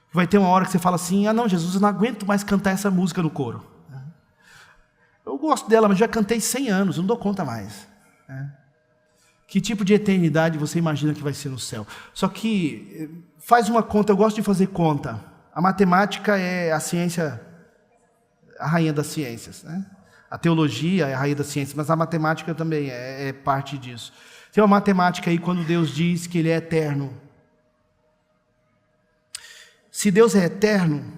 Que vai ter uma hora que você fala assim, não, Jesus, eu não aguento mais cantar essa música no coro. Eu gosto dela, mas já cantei 100 anos, não dou conta mais. Que tipo de eternidade você imagina que vai ser no céu? Só que, faz uma conta, eu gosto de fazer conta. A matemática é a ciência, a rainha das ciências, né? A teologia é a rainha da ciência, mas a matemática também é parte disso. Tem uma matemática aí quando Deus diz que Ele é eterno. Se Deus é eterno,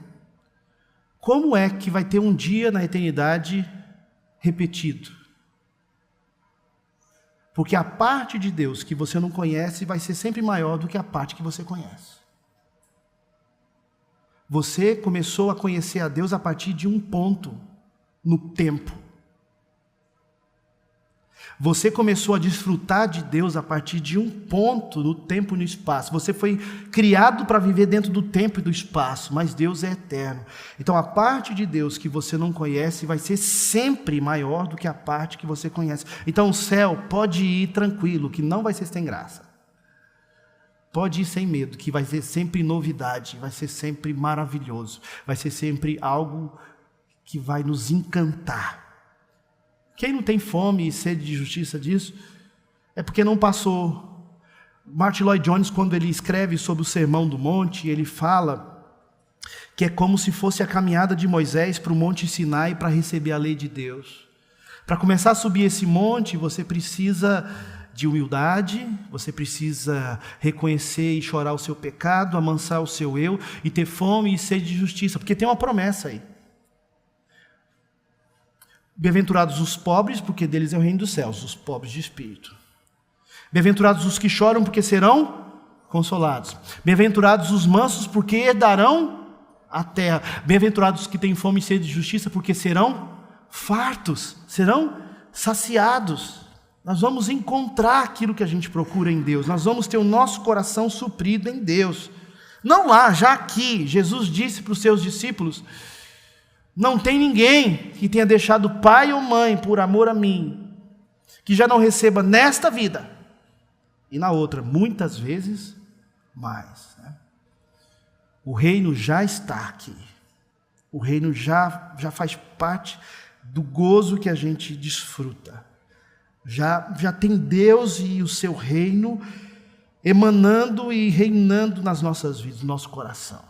como é que vai ter um dia na eternidade repetido? Porque a parte de Deus que você não conhece vai ser sempre maior do que a parte que você conhece. Você começou a conhecer a Deus a partir de um ponto no tempo. Você começou a desfrutar de Deus a partir de um ponto no tempo e no espaço. Você foi criado para viver dentro do tempo e do espaço, mas Deus é eterno. Então a parte de Deus que você não conhece vai ser sempre maior do que a parte que você conhece. Então o céu pode ir tranquilo, que não vai ser sem graça. Pode ir sem medo, que vai ser sempre novidade, vai ser sempre maravilhoso, vai ser sempre algo que vai nos encantar. Quem não tem fome e sede de justiça disso, é porque não passou. Martin Lloyd Jones, quando ele escreve sobre o Sermão do Monte, ele fala que é como se fosse a caminhada de Moisés para o Monte Sinai para receber a lei de Deus. Para começar a subir esse monte, você precisa de humildade, você precisa reconhecer e chorar o seu pecado, amansar o seu eu e ter fome e sede de justiça, porque tem uma promessa aí. Bem-aventurados os pobres, porque deles é o reino dos céus, os pobres de espírito. Bem-aventurados os que choram, porque serão consolados. Bem-aventurados os mansos, porque herdarão a terra. Bem-aventurados os que têm fome e sede de justiça, porque serão fartos, serão saciados. Nós vamos encontrar aquilo que a gente procura em Deus. Nós vamos ter o nosso coração suprido em Deus. Não lá, já aqui. Jesus disse para os seus discípulos: não tem ninguém que tenha deixado pai ou mãe por amor a mim, que já não receba nesta vida e na outra, muitas vezes mais. O reino já está aqui. O reino já faz parte do gozo que a gente desfruta. Já tem Deus e o seu reino emanando e reinando nas nossas vidas, no nosso coração.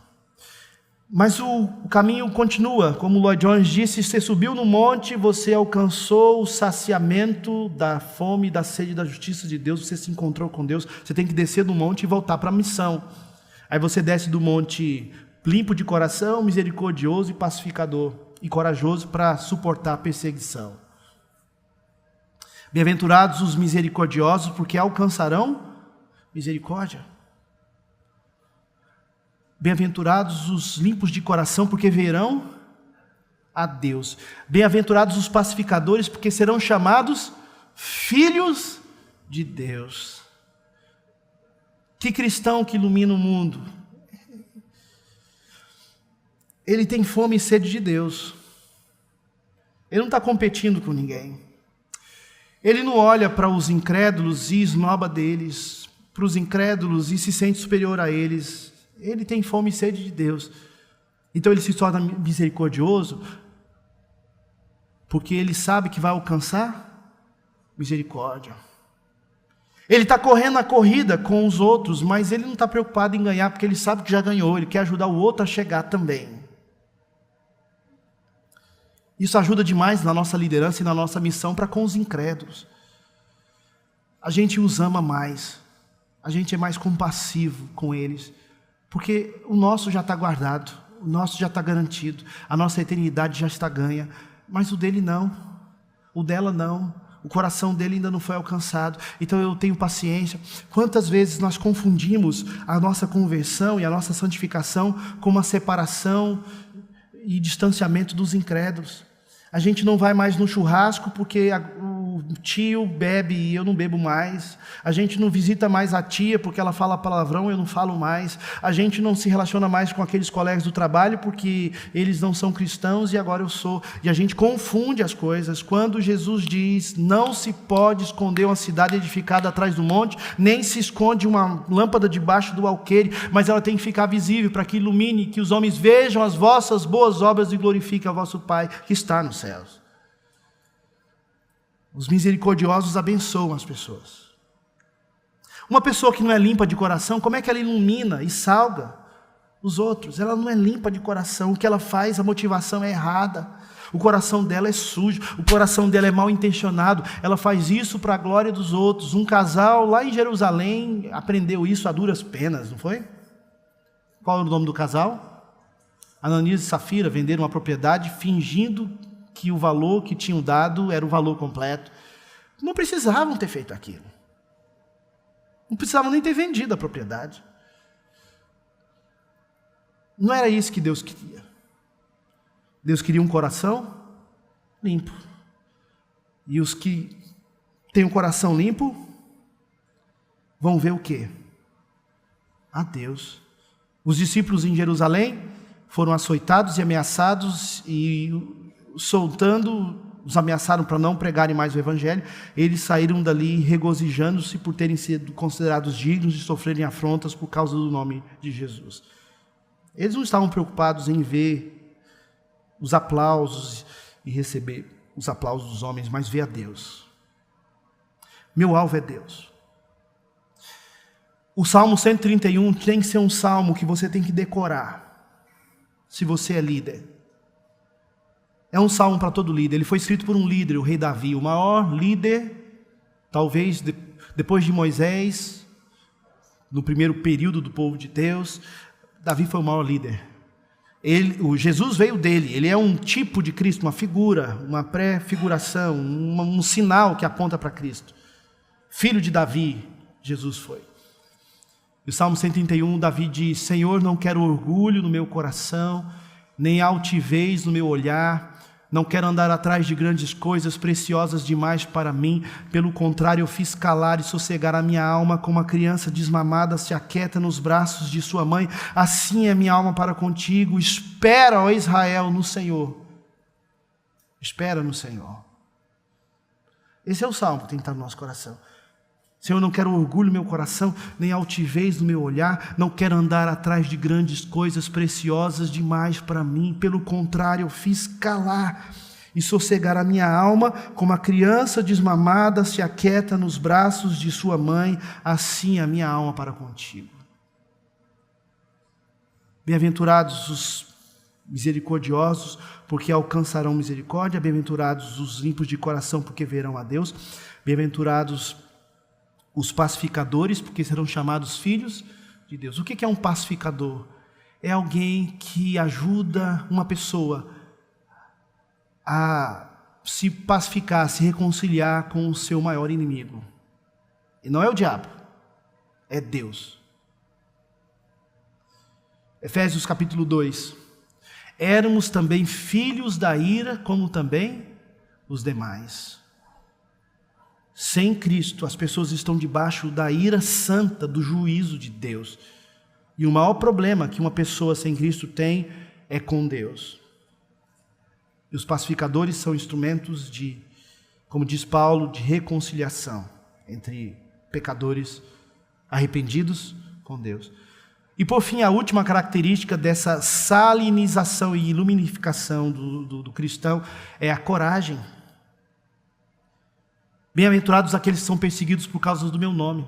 Mas o caminho continua, como Lloyd Jones disse: você subiu no monte, você alcançou o saciamento da fome, da sede, da justiça de Deus, você se encontrou com Deus, você tem que descer do monte e voltar para a missão. Aí você desce do monte limpo de coração, misericordioso e pacificador, e corajoso para suportar a perseguição. Bem-aventurados os misericordiosos, porque alcançarão misericórdia. Bem-aventurados os limpos de coração, porque verão a Deus. Bem-aventurados os pacificadores, porque serão chamados filhos de Deus. Que cristão que ilumina o mundo. Ele tem fome e sede de Deus. Ele não está competindo com ninguém. Ele não olha para os incrédulos e esnoba deles, para os incrédulos e se sente superior a eles. Ele tem fome e sede de Deus. Então ele se torna misericordioso, porque ele sabe que vai alcançar misericórdia. Ele está correndo a corrida com os outros, mas ele não está preocupado em ganhar, porque ele sabe que já ganhou, ele quer ajudar o outro a chegar também. Isso ajuda demais na nossa liderança e na nossa missão para com os incrédulos. A gente os ama mais, a gente é mais compassivo com eles, porque o nosso já está guardado, o nosso já está garantido, a nossa eternidade já está ganha, mas o dele não, o dela não, o coração dele ainda não foi alcançado. Então eu tenho paciência. Quantas vezes nós confundimos a nossa conversão e a nossa santificação com uma separação e distanciamento dos incrédulos. A gente não vai mais no churrasco porque o tio bebe e eu não bebo mais. A gente não visita mais a tia porque ela fala palavrão e eu não falo mais. A gente não se relaciona mais com aqueles colegas do trabalho porque eles não são cristãos e agora eu sou. E a gente confunde as coisas. Quando Jesus diz: não se pode esconder uma cidade edificada atrás do monte, nem se esconde uma lâmpada debaixo do alqueire, mas ela tem que ficar visível para que ilumine, que os homens vejam as vossas boas obras e glorifiquem a vosso Pai que está nos céus. Os misericordiosos abençoam as pessoas. Uma pessoa que não é limpa de coração, como é que ela ilumina e salga os outros? Ela não é limpa de coração, o que ela faz, a motivação é errada. O coração dela é sujo, o coração dela é mal intencionado, ela faz isso para a glória dos outros. Um casal lá em Jerusalém aprendeu isso a duras penas, não foi? Qual era o nome do casal? Ananias e Safira venderam uma propriedade fingindo que o valor que tinham dado era o valor completo. Não precisavam ter feito aquilo. Não precisavam nem ter vendido a propriedade. Não era isso que Deus queria. Deus queria um coração limpo. E os que têm um coração limpo vão ver o quê? A Deus. Os discípulos em Jerusalém foram açoitados e ameaçados e os ameaçaram para não pregarem mais o evangelho. Eles saíram dali regozijando-se por terem sido considerados dignos de sofrerem afrontas por causa do nome de Jesus. Eles não estavam preocupados em ver os aplausos e receber os aplausos dos homens, mas ver a Deus. Meu alvo é Deus. O Salmo 131 tem que ser um salmo que você tem que decorar, se você é líder. É um salmo para todo líder. Ele foi escrito por um líder, o rei Davi, o maior líder, talvez depois de Moisés, no primeiro período do povo de Deus. Davi foi o maior líder. Jesus veio dele. Ele é um tipo de Cristo, uma figura, uma pré-figuração, um sinal que aponta para Cristo. Filho de Davi, Jesus foi. E o Salmo 131, Davi diz: Senhor, não quero orgulho no meu coração, nem altivez no meu olhar. Não quero andar atrás de grandes coisas preciosas demais para mim. Pelo contrário, eu fiz calar e sossegar a minha alma como uma criança desmamada se aquieta nos braços de sua mãe. Assim é minha alma para contigo. Espera, ó Israel, no Senhor. Espera no Senhor. Esse é o salmo que tem que estar no nosso coração. Senhor, não quero orgulho no meu coração, nem altivez no meu olhar, não quero andar atrás de grandes coisas preciosas demais para mim. Pelo contrário, eu fiz calar e sossegar a minha alma, como a criança desmamada se aquieta nos braços de sua mãe, assim a minha alma para contigo. Bem-aventurados os misericordiosos, porque alcançarão misericórdia. Bem-aventurados os limpos de coração, porque verão a Deus. Bem-aventurados os pacificadores, porque serão chamados filhos de Deus. O que é um pacificador? É alguém que ajuda uma pessoa a se pacificar, a se reconciliar com o seu maior inimigo. E não é o diabo, é Deus. Efésios capítulo 2. Éramos também filhos da ira, como também os demais. Sem Cristo, as pessoas estão debaixo da ira santa, do juízo de Deus. E o maior problema que uma pessoa sem Cristo tem é com Deus. E os pacificadores são instrumentos de, como diz Paulo, de reconciliação entre pecadores arrependidos com Deus. E por fim, a última característica dessa salinização e iluminificação do cristão é a coragem. Bem-aventurados aqueles que são perseguidos por causa do meu nome.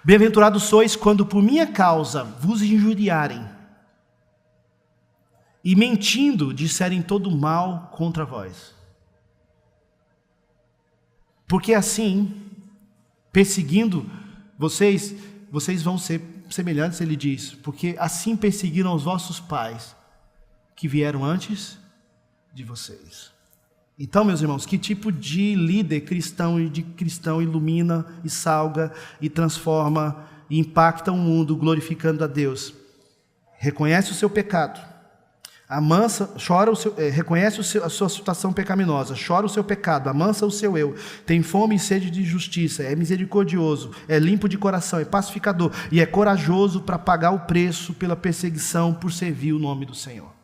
Bem-aventurados sois quando por minha causa vos injuriarem e mentindo disserem todo mal contra vós. Porque assim, perseguindo vocês vão ser semelhantes, ele diz, porque assim perseguiram os vossos pais que vieram antes de vocês. Então, meus irmãos, que tipo de líder cristão e de cristão ilumina e salga e transforma e impacta o mundo glorificando a Deus? Reconhece o seu pecado, reconhece a sua situação pecaminosa, chora o seu pecado, amansa o seu eu, tem fome e sede de justiça, é misericordioso, é limpo de coração, é pacificador e é corajoso para pagar o preço pela perseguição por servir o nome do Senhor.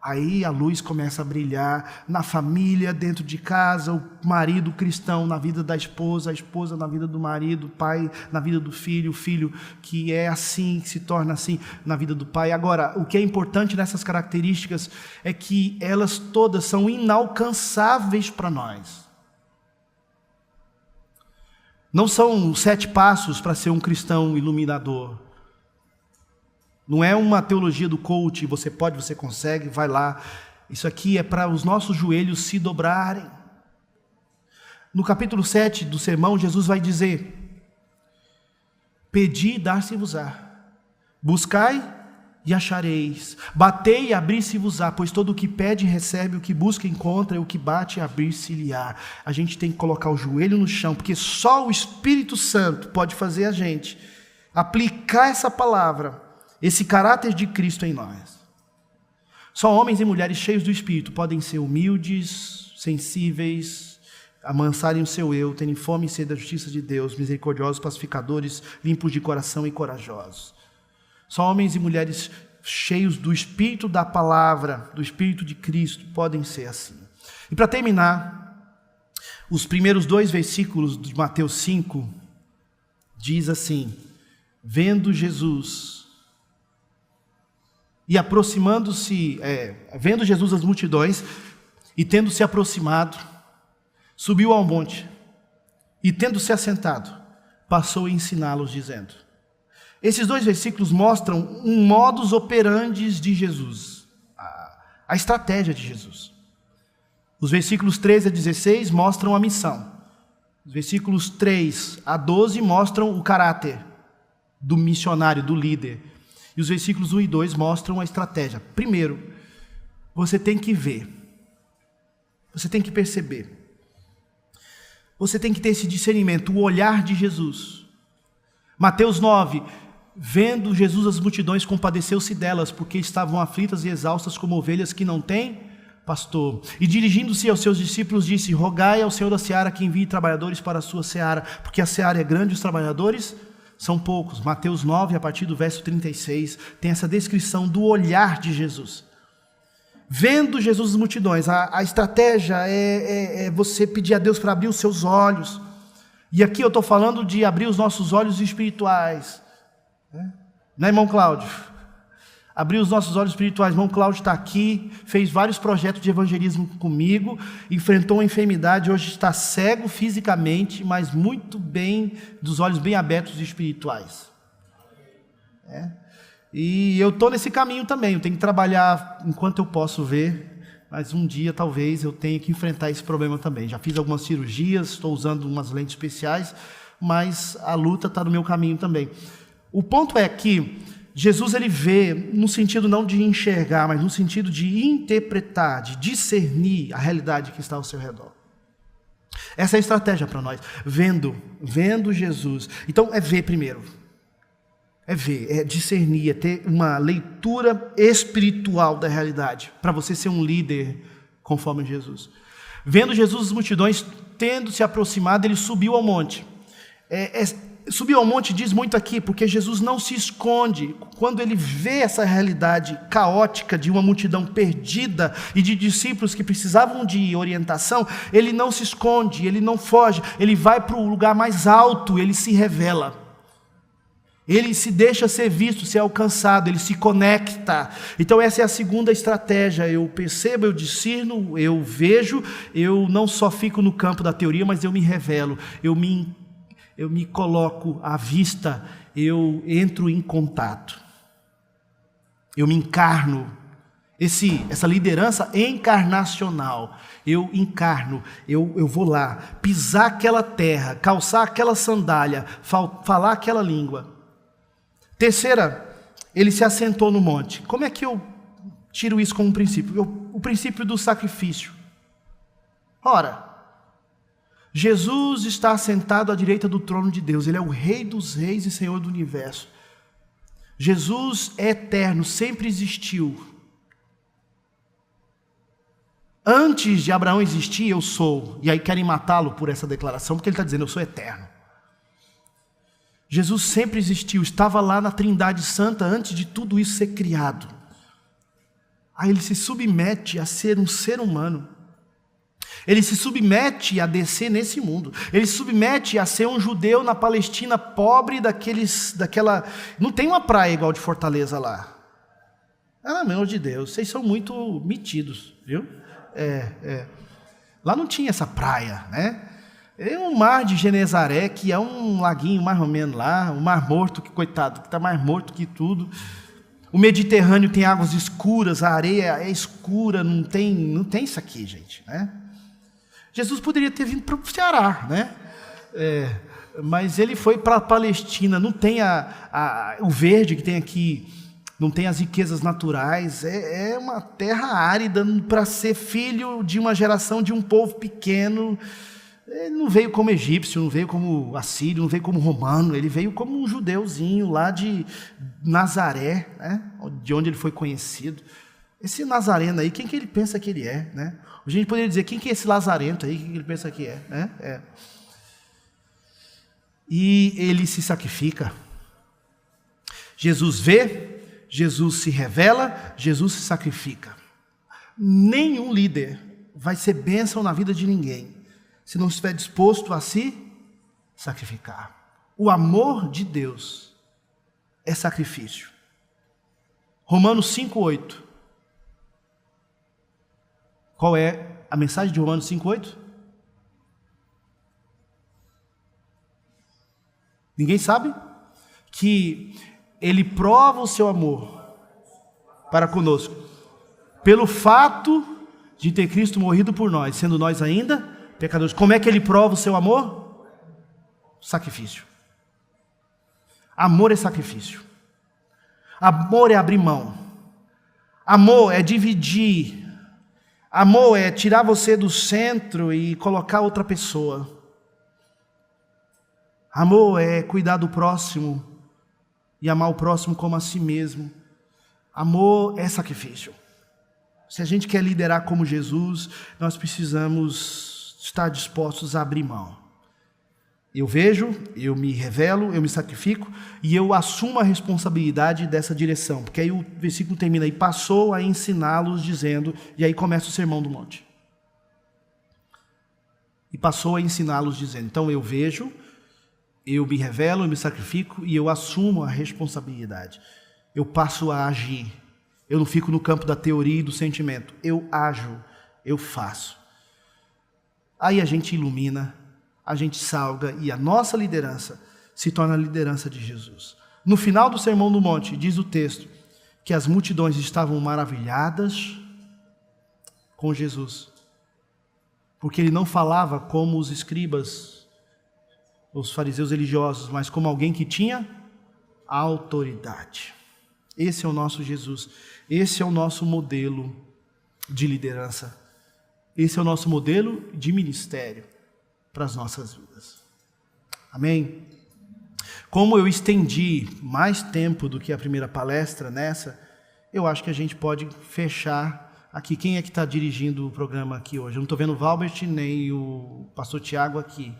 Aí a luz começa a brilhar na família, dentro de casa, o marido cristão na vida da esposa, a esposa na vida do marido, o pai na vida do filho, o filho que é assim, que se torna assim na vida do pai. Agora, o que é importante nessas características é que elas todas são inalcançáveis para nós. Não são 7 passos para ser um cristão iluminador. Não é uma teologia do coach, você pode, você consegue, vai lá. Isso aqui é para os nossos joelhos se dobrarem. No capítulo 7 do sermão, Jesus vai dizer: pedi e dar-se-vos-á, buscai e achareis, batei e abrir-se-vos-á, pois todo o que pede recebe, o que busca encontra, e o que bate abrir-se-lhe-á. A gente tem que colocar o joelho no chão, porque só o Espírito Santo pode fazer a gente aplicar essa palavra, esse caráter de Cristo em nós. Só homens e mulheres cheios do Espírito podem ser humildes, sensíveis, amansarem o seu eu, terem fome e sede da justiça de Deus, misericordiosos, pacificadores, limpos de coração e corajosos. Só homens e mulheres cheios do Espírito da palavra, do Espírito de Cristo, podem ser assim. E para terminar, os primeiros 2 versículos de Mateus 5, diz assim: vendo Jesus e aproximando-se, vendo Jesus as multidões, e tendo se aproximado, subiu ao monte, e tendo se assentado, passou a ensiná-los, dizendo. Esses 2 versículos mostram um modus operandi de Jesus, a estratégia de Jesus. Os versículos 13 a 16 mostram a missão. Os versículos 3 a 12 mostram o caráter do missionário, do líder. E os versículos 1 e 2 mostram a estratégia. Primeiro, você tem que ver. Você tem que perceber. Você tem que ter esse discernimento, o olhar de Jesus. Mateus 9, vendo Jesus as multidões, compadeceu-se delas, porque estavam aflitas e exaustas como ovelhas que não têm pastor. E dirigindo-se aos seus discípulos, disse: rogai ao Senhor da seara que envie trabalhadores para a sua seara, porque a seara é grande e os trabalhadores são poucos. Mateus 9, a partir do verso 36, tem essa descrição do olhar de Jesus. Vendo Jesus as multidões, a estratégia é você pedir a Deus para abrir os seus olhos, E aqui eu estou falando de abrir os nossos olhos espirituais. Né, irmão Cláudio? Abrir os nossos olhos espirituais. Irmão Cláudio está aqui, fez vários projetos de evangelismo comigo, enfrentou uma enfermidade, hoje está cego fisicamente, mas muito bem, dos olhos bem abertos espirituais. E eu estou nesse caminho também, eu tenho que trabalhar enquanto eu posso ver, mas um dia talvez eu tenha que enfrentar esse problema também. Já fiz algumas cirurgias, estou usando umas lentes especiais, mas a luta está no meu caminho também. O ponto é que Jesus ele vê no sentido não de enxergar, mas no sentido de interpretar, de discernir a realidade que está ao seu redor. Essa é a estratégia para nós, vendo Jesus. Então é ver primeiro, é ver, é discernir, é ter uma leitura espiritual da realidade, para você ser um líder conforme Jesus. Vendo Jesus, as multidões tendo se aproximado, ele subiu ao monte. Subiu ao monte diz muito aqui, porque Jesus não se esconde. Quando ele vê essa realidade caótica de uma multidão perdida e de discípulos que precisavam de orientação, ele não se esconde, ele não foge, ele vai para o lugar mais alto, ele se revela. Ele se deixa ser visto, ser alcançado, ele se conecta. Então essa é a segunda estratégia. Eu percebo, eu discerno, eu vejo, eu não só fico no campo da teoria, mas eu me revelo, eu me coloco à vista, eu entro em contato, eu me encarno, essa liderança encarnacional, eu encarno, eu vou lá, pisar aquela terra, calçar aquela sandália, falar aquela língua. Terceira, ele se assentou no monte. Como é que eu tiro isso como um princípio? O princípio do sacrifício. Ora, Jesus está assentado à direita do trono de Deus, ele é o Rei dos reis e Senhor do universo. Jesus é eterno, sempre existiu. Antes de Abraão existir, eu sou. E aí querem matá-lo por essa declaração, porque ele está dizendo, eu sou eterno. Jesus sempre existiu, estava lá na Trindade Santa antes de tudo isso ser criado. Aí ele se submete a ser um ser humano. Ele se submete a descer nesse mundo. Ele se submete a ser um judeu na Palestina pobre daquela... Não tem uma praia igual de Fortaleza lá. Pelo amor de Deus, vocês são muito metidos, viu? Lá não tinha essa praia, né? É um mar de Genezaré, que é um laguinho mais ou menos lá, um mar morto, que coitado, que está mais morto que tudo. O Mediterrâneo tem águas escuras, a areia é escura, não tem isso aqui, gente, né? Jesus poderia ter vindo para o Ceará, né? Mas ele foi para a Palestina, não tem o verde que tem aqui, não tem as riquezas naturais, é uma terra árida para ser filho de uma geração de um povo pequeno. Ele não veio como egípcio, não veio como assírio, não veio como romano, ele veio como um judeuzinho lá de Nazaré, né? De onde ele foi conhecido. Esse nazareno aí, quem que ele pensa que ele é, né? A gente poderia dizer, quem que é esse lazarento aí, quem que ele pensa que é, né? E ele se sacrifica. Jesus vê, Jesus se revela, Jesus se sacrifica. Nenhum líder vai ser bênção na vida de ninguém se não estiver disposto a se sacrificar. O amor de Deus é sacrifício. Romanos 5:8. Qual é a mensagem de Romanos 5:8? Ninguém sabe? Que ele prova o seu amor para conosco pelo fato de ter Cristo morrido por nós, sendo nós ainda pecadores. Como é que ele prova o seu amor? Sacrifício. Amor é sacrifício. Amor é abrir mão. Amor é dividir. Amor é tirar você do centro e colocar outra pessoa. Amor é cuidar do próximo e amar o próximo como a si mesmo. Amor é sacrifício. Se a gente quer liderar como Jesus, nós precisamos estar dispostos a abrir mão. Eu vejo, eu me revelo, eu me sacrifico e eu assumo a responsabilidade dessa direção. Porque aí o versículo termina e passou a ensiná-los dizendo, e aí começa o sermão do monte. E passou a ensiná-los dizendo, então eu vejo, eu me revelo, eu me sacrifico e eu assumo a responsabilidade. Eu passo a agir. Eu não fico no campo da teoria e do sentimento. Eu ajo, eu faço. Aí a gente ilumina, a gente salga e a nossa liderança se torna a liderança de Jesus. No final do Sermão do Monte, diz o texto, que as multidões estavam maravilhadas com Jesus. Porque ele não falava como os escribas, os fariseus religiosos, mas como alguém que tinha autoridade. Esse é o nosso Jesus. Esse é o nosso modelo de liderança. Esse é o nosso modelo de ministério para as nossas vidas. Amém? Como eu estendi mais tempo do que a primeira palestra nessa, eu acho que a gente pode fechar aqui. Quem é que está dirigindo o programa aqui hoje? Eu não estou vendo o Valbert nem o pastor Tiago aqui.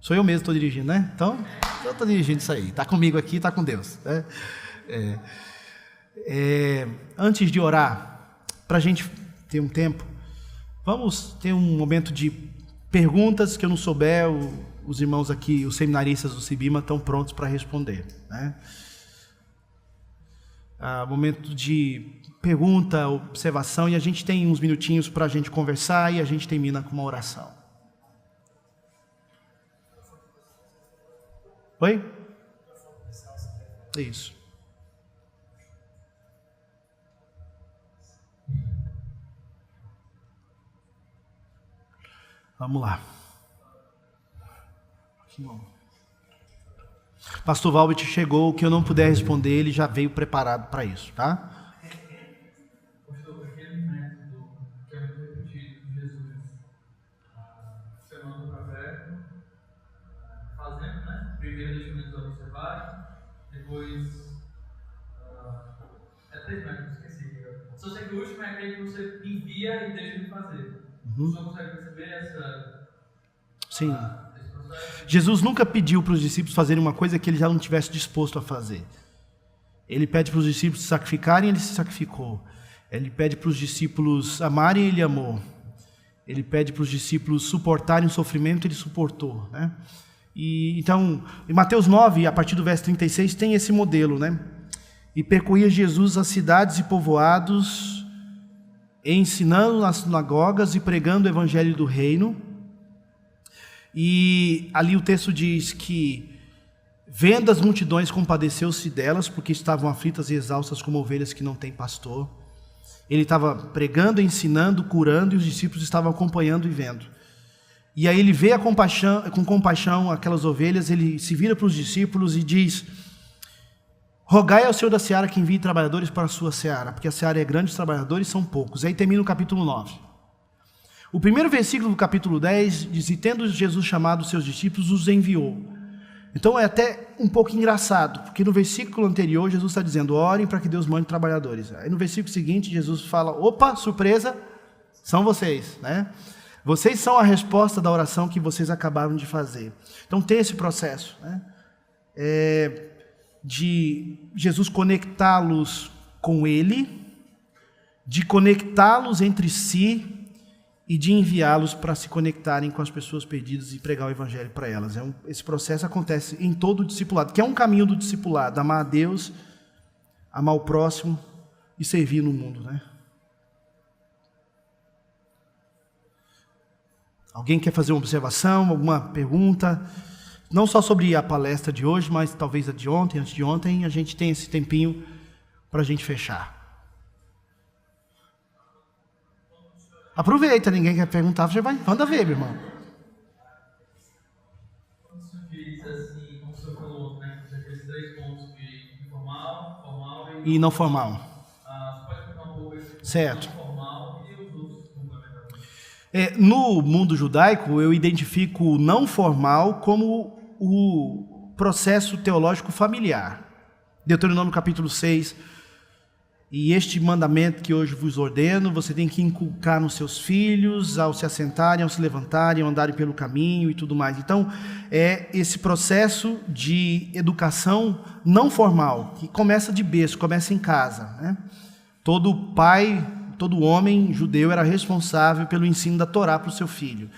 Sou eu mesmo que estou dirigindo, né? Então, eu estou dirigindo isso aí. Está comigo aqui, está com Deus. Né? Antes de orar, para a gente ter um tempo, vamos ter um momento de perguntas que eu não souber, os irmãos aqui, os seminaristas do Cibima estão prontos para responder. Né? Momento de pergunta, observação, e a gente tem uns minutinhos para a gente conversar e a gente termina com uma oração. Oi? Isso. Vamos lá. Que bom. Pastor Valbert chegou, o que eu não puder responder, ele já veio preparado para isso, tá? Pastor, aquele método que é muito repetido de Jesus, chamando o café, fazendo, né? Primeiro deixa eles observarem, depois. É 3 métodos, esqueci. Só sei que o último é aquele que você envia e deixa ele fazer. O senhor consegue perceber essa. Sim. Jesus nunca pediu para os discípulos fazerem uma coisa que ele já não tivesse disposto a fazer. Ele pede para os discípulos se sacrificarem, ele se sacrificou. Ele pede para os discípulos amarem, ele amou. Ele pede para os discípulos suportarem o sofrimento, ele suportou. Né? E, então, em Mateus 9, a partir do verso 36, tem esse modelo. Né? E percorria Jesus as cidades e povoados, ensinando nas sinagogas e pregando o evangelho do reino. E ali o texto diz que, vendo as multidões, compadeceu-se delas, porque estavam aflitas e exaustas como ovelhas que não têm pastor. Ele estava pregando, ensinando, curando, e os discípulos estavam acompanhando e vendo. E aí ele vê com compaixão aquelas ovelhas, ele se vira para os discípulos e diz: rogai ao Senhor da seara que envie trabalhadores para a sua seara, porque a seara é grande, os trabalhadores são poucos. Aí termina o capítulo 9. O primeiro versículo do capítulo 10 diz: e tendo Jesus chamado os seus discípulos, os enviou. Então é até um pouco engraçado, porque no versículo anterior Jesus está dizendo: orem para que Deus mande trabalhadores. Aí no versículo seguinte Jesus fala: opa, surpresa, são vocês, né? Vocês são a resposta da oração que vocês acabaram de fazer. Então tem esse processo, né? De Jesus conectá-los com Ele, de conectá-los entre si e de enviá-los para se conectarem com as pessoas perdidas e pregar o evangelho para elas. Esse processo acontece em todo o discipulado, que é um caminho do discipulado: amar a Deus, amar o próximo e servir no mundo, né? Alguém quer fazer uma observação, alguma pergunta? Não só sobre a palestra de hoje, mas talvez a de ontem, antes de ontem, a gente tem esse tempinho para a gente fechar. Aproveita, ninguém quer perguntar, você vai, manda ver, meu irmão. Quando você diz assim, como você falou, né, aqueles 3 pontos de informal, formal E não formal. Você pode explicar um pouco esse Certo. não formal e os outros complementarmente? No mundo judaico, eu identifico o não formal como o processo teológico familiar. Deuteronômio capítulo 6. E este mandamento que hoje vos ordeno, você tem que inculcar nos seus filhos, ao se assentarem, ao se levantarem, ao andarem pelo caminho e tudo mais. Então, é esse processo de educação não formal, que começa de berço, começa em casa, né? Todo pai, todo homem judeu era responsável pelo ensino da Torá para o seu filho.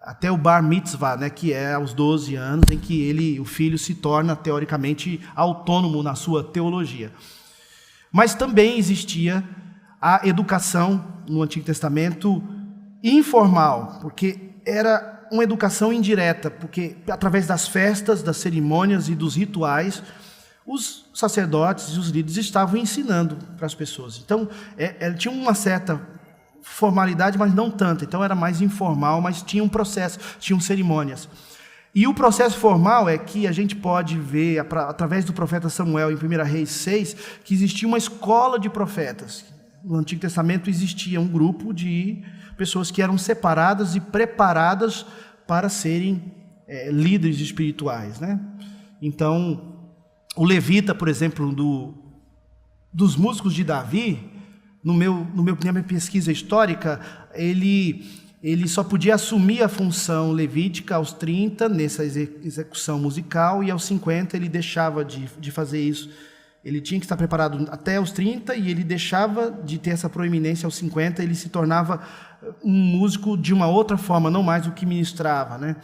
Até o bar mitzvah, né, que é aos 12 anos, em que o filho se torna, teoricamente, autônomo na sua teologia. Mas também existia a educação no Antigo Testamento informal, porque era uma educação indireta, porque através das festas, das cerimônias e dos rituais, os sacerdotes e os líderes estavam ensinando para as pessoas. Então, tinha uma certa formalidade, mas não tanta. Então, era mais informal, mas tinha um processo, tinham cerimônias. E o processo formal é que a gente pode ver, através do profeta Samuel, em 1 Reis 6, que existia uma escola de profetas. No Antigo Testamento existia um grupo de pessoas que eram separadas e preparadas para serem líderes espirituais, né? Então, o levita, por exemplo, dos músicos de Davi, na minha pesquisa histórica, ele só podia assumir a função levítica aos 30, nessa execução musical, e aos 50 ele deixava de fazer isso. Ele tinha que estar preparado até os 30 e ele deixava de ter essa proeminência aos 50, ele se tornava um músico de uma outra forma, não mais o que ministrava, né?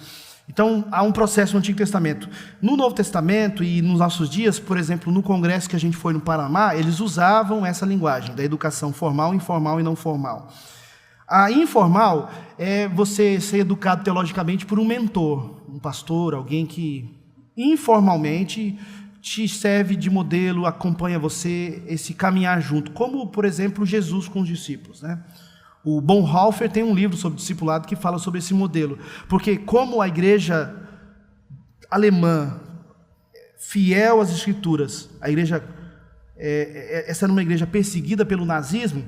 Então, há um processo no Antigo Testamento. No Novo Testamento e nos nossos dias, por exemplo, no congresso que a gente foi no Panamá, eles usavam essa linguagem da educação formal, informal e não formal. A informal é você ser educado teologicamente por um mentor, um pastor, alguém que informalmente te serve de modelo, acompanha você, esse caminhar junto, como, por exemplo, Jesus com os discípulos, né? O Bonhoeffer tem um livro sobre discipulado que fala sobre esse modelo, porque como a igreja alemã, fiel às escrituras, a igreja, essa era uma igreja perseguida pelo nazismo,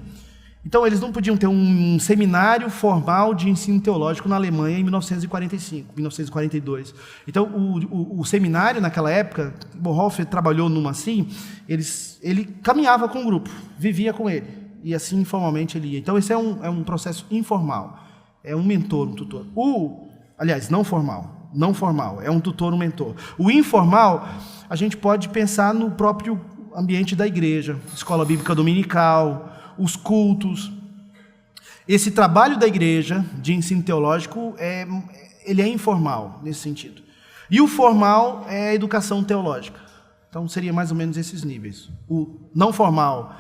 então eles não podiam ter um seminário formal de ensino teológico na Alemanha em 1945, 1942. Então o seminário naquela época, Bonhoeffer trabalhou numa assim, ele caminhava com o grupo, vivia com ele. E assim, informalmente, ele ia. Então, esse é um processo informal. É um mentor, um tutor. Aliás, não formal. Não formal. É um tutor, um mentor. O informal, a gente pode pensar no próprio ambiente da igreja. Escola bíblica dominical, os cultos. Esse trabalho da igreja, de ensino teológico, ele é informal, nesse sentido. E o formal é a educação teológica. Então, seria mais ou menos esses níveis. O não formal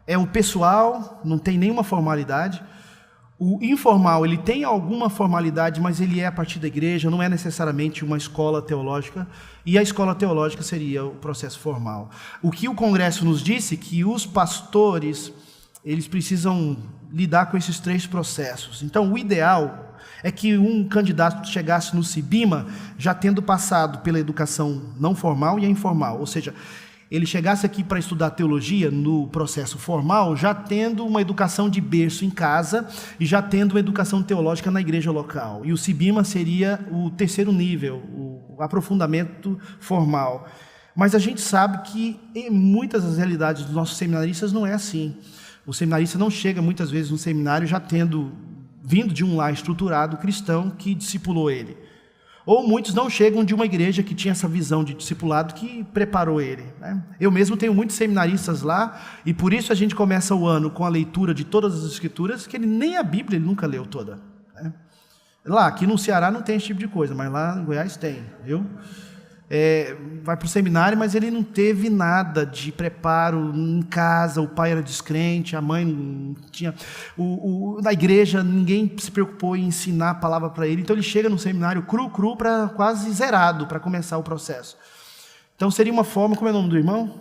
é o pessoal, não tem nenhuma formalidade. O informal, ele tem alguma formalidade, mas ele é a partir da igreja, não é necessariamente uma escola teológica. E a escola teológica seria o processo formal. O que o Congresso nos disse, que os pastores, eles precisam lidar com esses 3 processos. Então, o ideal é que um candidato chegasse no CIBIMA já tendo passado pela educação não formal e a informal, ou seja, ele chegasse aqui para estudar teologia no processo formal, já tendo uma educação de berço em casa e já tendo uma educação teológica na igreja local. E o CIBIMA seria o 3º nível, o aprofundamento formal. Mas a gente sabe que em muitas das realidades dos nossos seminaristas não é assim. O seminarista não chega muitas vezes no seminário já vindo de um lar estruturado cristão que discipulou ele. Ou muitos não chegam de uma igreja que tinha essa visão de discipulado que preparou ele, né? Eu mesmo tenho muitos seminaristas lá, e por isso a gente começa o ano com a leitura de todas as escrituras, que nem a Bíblia ele nunca leu toda, né? Lá, aqui no Ceará não tem esse tipo de coisa, mas lá em Goiás tem, viu? Vai para o seminário, mas ele não teve nada de preparo em casa, o pai era descrente, a mãe não tinha... Na igreja, ninguém se preocupou em ensinar a palavra para ele, então ele chega no seminário cru, para quase zerado, para começar o processo. Então seria uma forma... Como é o nome do irmão?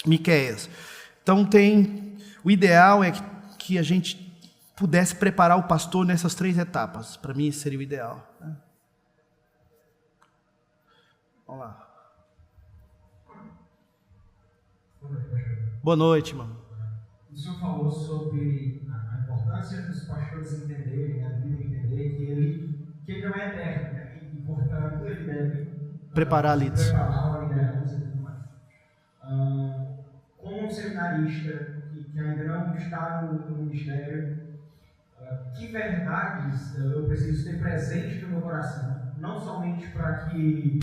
Miqueias. Então o ideal é que a gente pudesse preparar o pastor nessas 3 etapas. Para mim, esse seria o ideal, né? Vamos lá. Boa noite, mano. O senhor falou sobre a importância dos pastores entenderem, a Bíblia entender que ele não é eterno, né? E, portanto, ele deve preparar líderes. Preparar a liderança e tudo mais. Como um seminarista que ainda não está no ministério, que verdades eu preciso ter presente no meu coração, não somente para que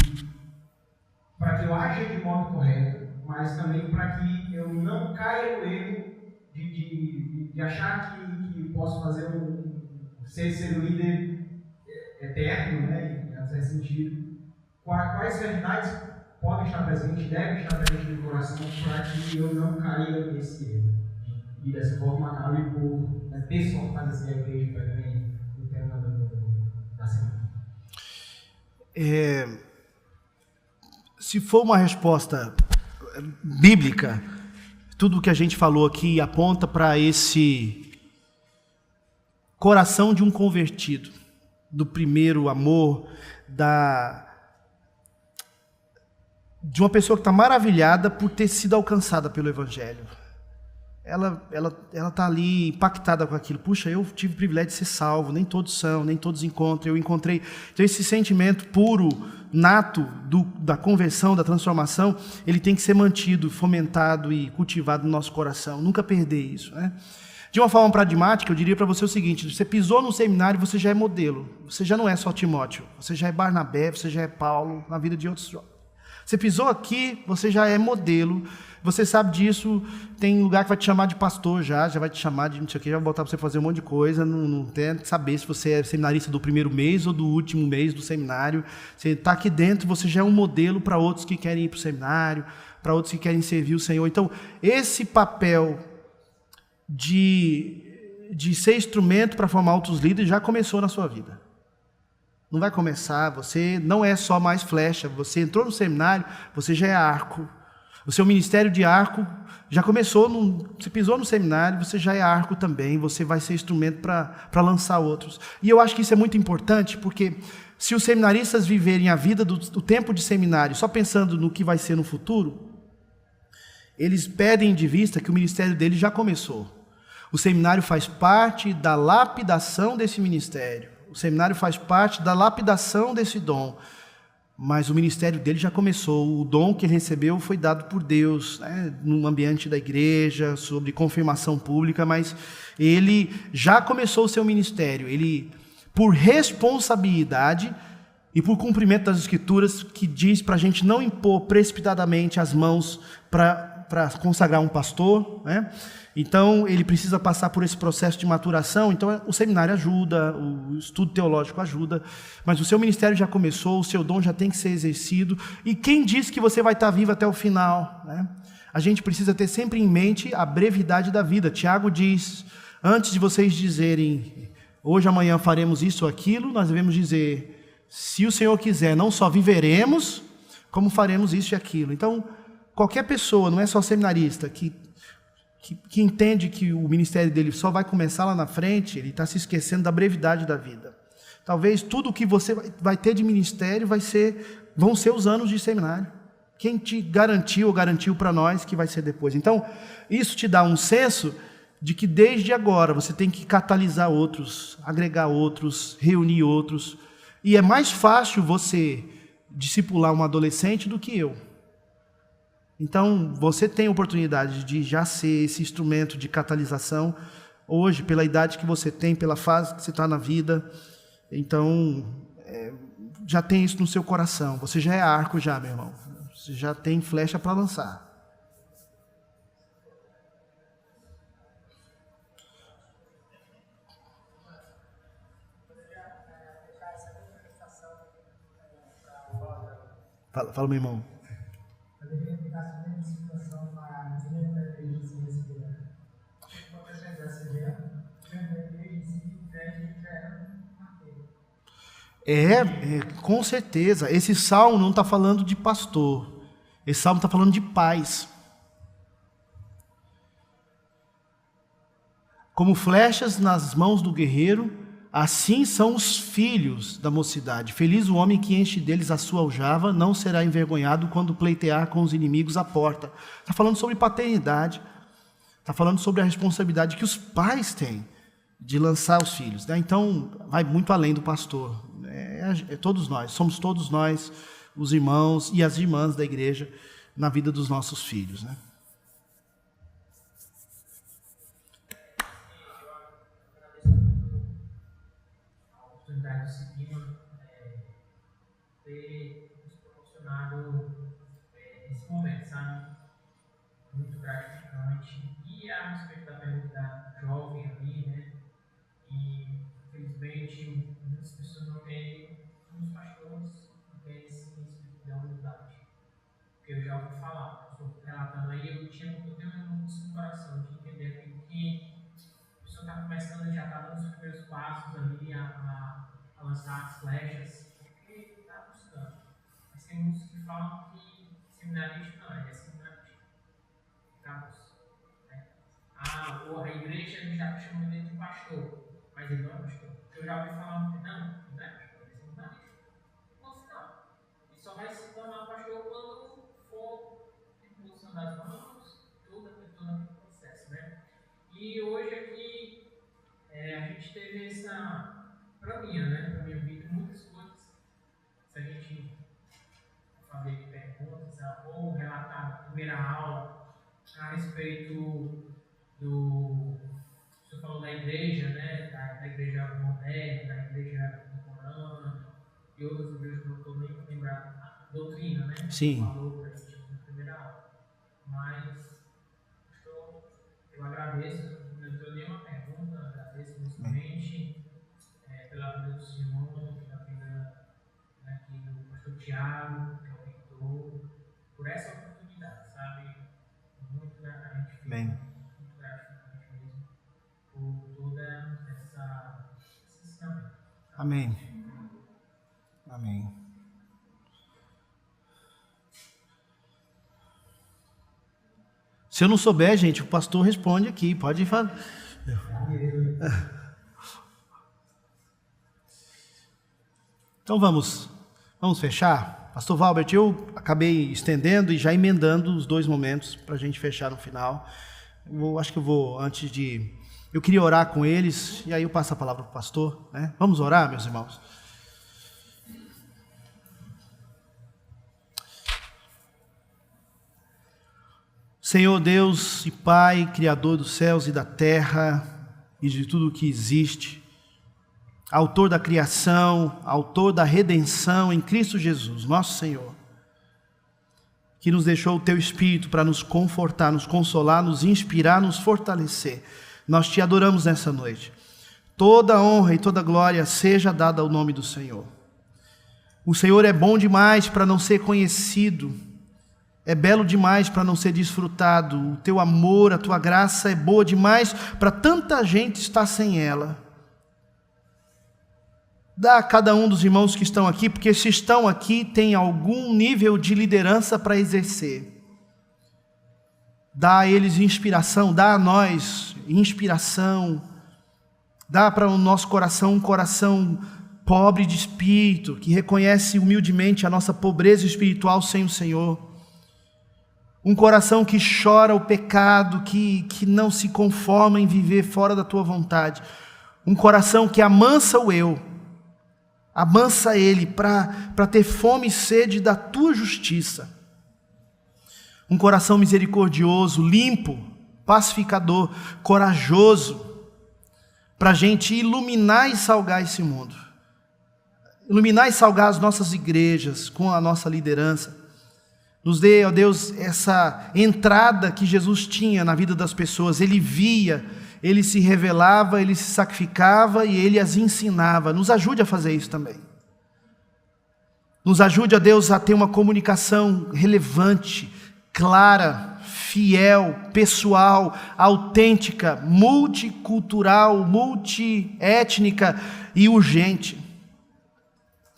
eu aja de modo correto, mas também para que eu não caia no erro de achar que posso fazer ser um líder eterno, né? Em certo sentido. Quais verdades podem estar presentes, devem estar presentes no coração para que eu não caia nesse erro? E dessa forma acabe por desfortalecer a igreja para ganhar o tema da semana. Se for uma resposta bíblica, tudo o que a gente falou aqui aponta para esse coração de um convertido, do primeiro amor, de uma pessoa que está maravilhada por ter sido alcançada pelo Evangelho. Ela está ali impactada com aquilo. Puxa, eu tive o privilégio de ser salvo, nem todos são, nem todos encontram, eu encontrei. Então esse sentimento puro, nato da conversão, da transformação, ele tem que ser mantido, fomentado e cultivado no nosso coração, nunca perder isso, né? De uma forma pragmática, eu diria para você o seguinte: você pisou no seminário, você já é modelo, você já não é só Timóteo, você já é Barnabé, você já é Paulo, na vida de outros jovens. Você pisou aqui, você já é modelo, você sabe disso, tem lugar que vai te chamar de pastor já vai te chamar de não sei o que, já vai botar para você fazer um monte de coisa, não tem que saber se você é seminarista do primeiro mês ou do último mês do seminário. Você está aqui dentro, você já é um modelo para outros que querem ir para o seminário, para outros que querem servir o Senhor. Então, esse papel de ser instrumento para formar outros líderes já começou na sua vida. Não vai começar, você não é só mais flecha, você entrou no seminário, você já é arco. O seu ministério de arco já começou, você pisou no seminário, você já é arco também, você vai ser instrumento para lançar outros. E eu acho que isso é muito importante, porque se os seminaristas viverem a vida do tempo de seminário só pensando no que vai ser no futuro, eles perdem de vista que o ministério deles já começou. O seminário faz parte da lapidação desse ministério. O seminário faz parte da lapidação desse dom, mas o ministério dele já começou. O dom que ele recebeu foi dado por Deus, né, no ambiente da igreja, sobre confirmação pública, mas ele já começou o seu ministério. Ele, por responsabilidade e por cumprimento das Escrituras, que diz para a gente não impor precipitadamente as mãos para consagrar um pastor, né? Então ele precisa passar por esse processo de maturação. Então o seminário ajuda, o estudo teológico ajuda, mas o seu ministério já começou, o seu dom já tem que ser exercido. E quem diz que você vai estar vivo até o final, né? A gente precisa ter sempre em mente a brevidade da vida. Tiago diz: antes de vocês dizerem hoje, amanhã faremos isso ou aquilo, nós devemos dizer: se o Senhor quiser, não só viveremos, como faremos isso e aquilo. Então qualquer pessoa, não é só seminarista, que entende que o ministério dele só vai começar lá na frente, ele está se esquecendo da brevidade da vida. Talvez tudo o que você vai ter de ministério vão ser os anos de seminário. Quem te garantiu ou garantiu para nós que vai ser depois? Então, isso te dá um senso de que desde agora você tem que catalisar outros, agregar outros, reunir outros. E é mais fácil você discipular um adolescente do que eu. Então, você tem a oportunidade de já ser esse instrumento de catalisação, hoje, pela idade que você tem, pela fase que você está na vida. Então, já tem isso no seu coração. Você já é arco já, meu irmão. Você já tem flecha para lançar. Fala, meu irmão. Poderia ficar sobre a situação para dizer da igreja se respirando. Quando a gente já se vê, a igreja se vê, já é um Com certeza. Esse salmo não está falando de pastor. Esse salmo está falando de pais. Como flechas nas mãos do guerreiro, assim são os filhos da mocidade. Feliz o homem que enche deles a sua aljava, não será envergonhado quando pleitear com os inimigos à porta. Está falando sobre paternidade. Está falando sobre a responsabilidade que os pais têm de lançar os filhos, né? Então, vai muito além do pastor. Todos nós, somos todos nós, os irmãos e as irmãs da igreja, na vida dos nossos filhos, né? oportunidade de seguir, ter nos proporcionado esse momento, sabe? Muito gratidão. a respeito da pergunta da jovem ali, né? E, infelizmente, muitas pessoas não têm, muitos pastores não têm esse espírito da humildade. Porque eu já ouvi falar, estou relatando aí, eu tenho isso no coração de entender aquilo que a pessoa está começando, já está dando os primeiros passos ali a lançar as flechas, porque está buscando. Mas tem muitos que falam que seminarista não, ele é seminarista. A igreja já chama ele de pastor, mas ele não é pastor. Eu já ouvi falar, não é pastor, ele é seminarista. No final, ele só vai se tornar pastor quando for imposição das mãos, todo aquele processo, né? E hoje aqui, a gente teve essa, para minha vida, muitas coisas. Se a gente fazer perguntas ou relatar na primeira aula a respeito do. Você falou da igreja, né? Da igreja moderna, da igreja contemporânea e outras igrejas que eu não estou nem lembrando. A doutrina, né? Sim. Falou para a gente na primeira aula. Mas eu agradeço, não tenho nenhuma pergunta, agradeço principalmente pela vida do Senhor, pela vida aqui do pastor Tiago, que é o reitor, por essa oportunidade, sabe? Muito gratificante mesmo, muito gratificante mesmo, por toda esse ensinamento. Amém. Amém. Se eu não souber, gente, o pastor responde aqui, pode falar. Então vamos fechar? Pastor Valbert, eu acabei estendendo e já emendando os 2 momentos para a gente fechar no final. Eu queria orar com eles, e aí eu passo a palavra para o pastor, né? Vamos orar, meus irmãos? Senhor Deus e Pai, Criador dos céus e da terra e de tudo o que existe, Autor da criação, Autor da redenção em Cristo Jesus, nosso Senhor, que nos deixou o Teu Espírito para nos confortar, nos consolar, nos inspirar, nos fortalecer. Nós Te adoramos nessa noite. Toda honra e toda glória seja dada ao nome do Senhor. O Senhor é bom demais para não ser conhecido, é belo demais para não ser desfrutado. O Teu amor, a Tua graça é boa demais para tanta gente estar sem ela. Dá a cada um dos irmãos que estão aqui, porque se estão aqui, tem algum nível de liderança para exercer. Dá a eles inspiração, dá a nós inspiração. Dá para o nosso coração um coração pobre de espírito, que reconhece humildemente a nossa pobreza espiritual sem o Senhor. Um coração que chora o pecado, que não se conforma em viver fora da Tua vontade. Um coração que amansa o eu, amansa ele para ter fome e sede da Tua justiça. Um coração misericordioso, limpo, pacificador, corajoso, para a gente iluminar e salgar esse mundo. Iluminar e salgar as nossas igrejas com a nossa liderança. Nos dê, ó Deus, essa entrada que Jesus tinha na vida das pessoas. Ele via, Ele se revelava, Ele se sacrificava e Ele as ensinava. Nos ajude a fazer isso também. Nos ajude, ó Deus, a ter uma comunicação relevante, clara, fiel, pessoal, autêntica, multicultural, multiétnica e urgente.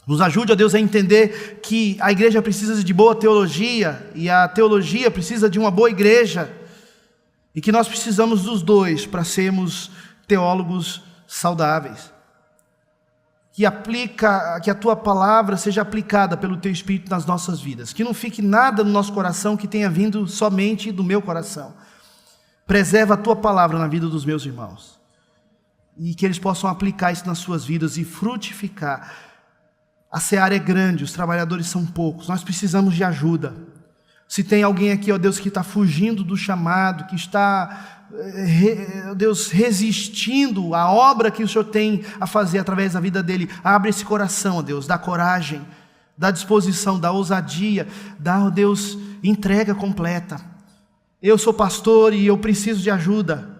Nos ajude, ó Deus, a entender que a igreja precisa de boa teologia e a teologia precisa de uma boa igreja e que nós precisamos dos dois para sermos teólogos saudáveis. Que a Tua palavra seja aplicada pelo Teu Espírito nas nossas vidas. Que não fique nada no nosso coração que tenha vindo somente do meu coração. Preserva a Tua palavra na vida dos meus irmãos. E que eles possam aplicar isso nas suas vidas e frutificar. A seara é grande, os trabalhadores são poucos, nós precisamos de ajuda. Se tem alguém aqui, ó Deus, que está fugindo do chamado, que está, Deus, resistindo à obra que o Senhor tem a fazer através da vida dele, abre esse coração, ó Deus, dá coragem, dá disposição, dá ousadia, dá, ó Deus, entrega completa. Eu sou pastor e eu preciso de ajuda.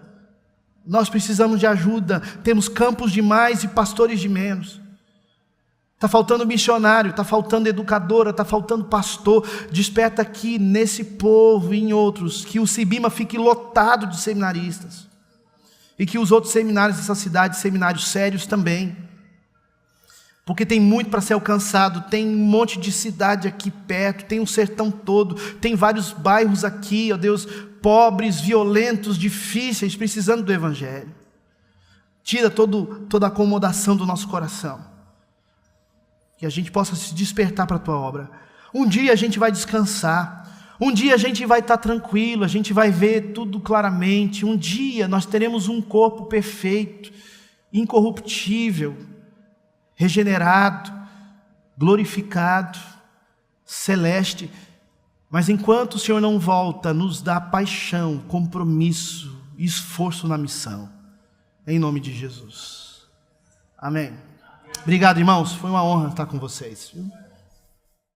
Nós precisamos de ajuda. Temos campos demais e pastores de menos. Está faltando missionário, está faltando educadora, está faltando pastor. Desperta aqui nesse povo e em outros, que o Cibima fique lotado de seminaristas. E que os outros seminários dessa cidade, seminários sérios também. Porque tem muito para ser alcançado, tem um monte de cidade aqui perto, tem um sertão todo, tem vários bairros aqui, ó Deus, pobres, violentos, difíceis, precisando do Evangelho. Tira toda a acomodação do nosso coração. Que a gente possa se despertar para a Tua obra. Um dia a gente vai descansar, um dia a gente vai estar tranquilo, a gente vai ver tudo claramente, um dia nós teremos um corpo perfeito, incorruptível, regenerado, glorificado, celeste. Mas enquanto o Senhor não volta, nos dá paixão, compromisso e esforço na missão. Em nome de Jesus. Amém. Obrigado, irmãos. Foi uma honra estar com vocês.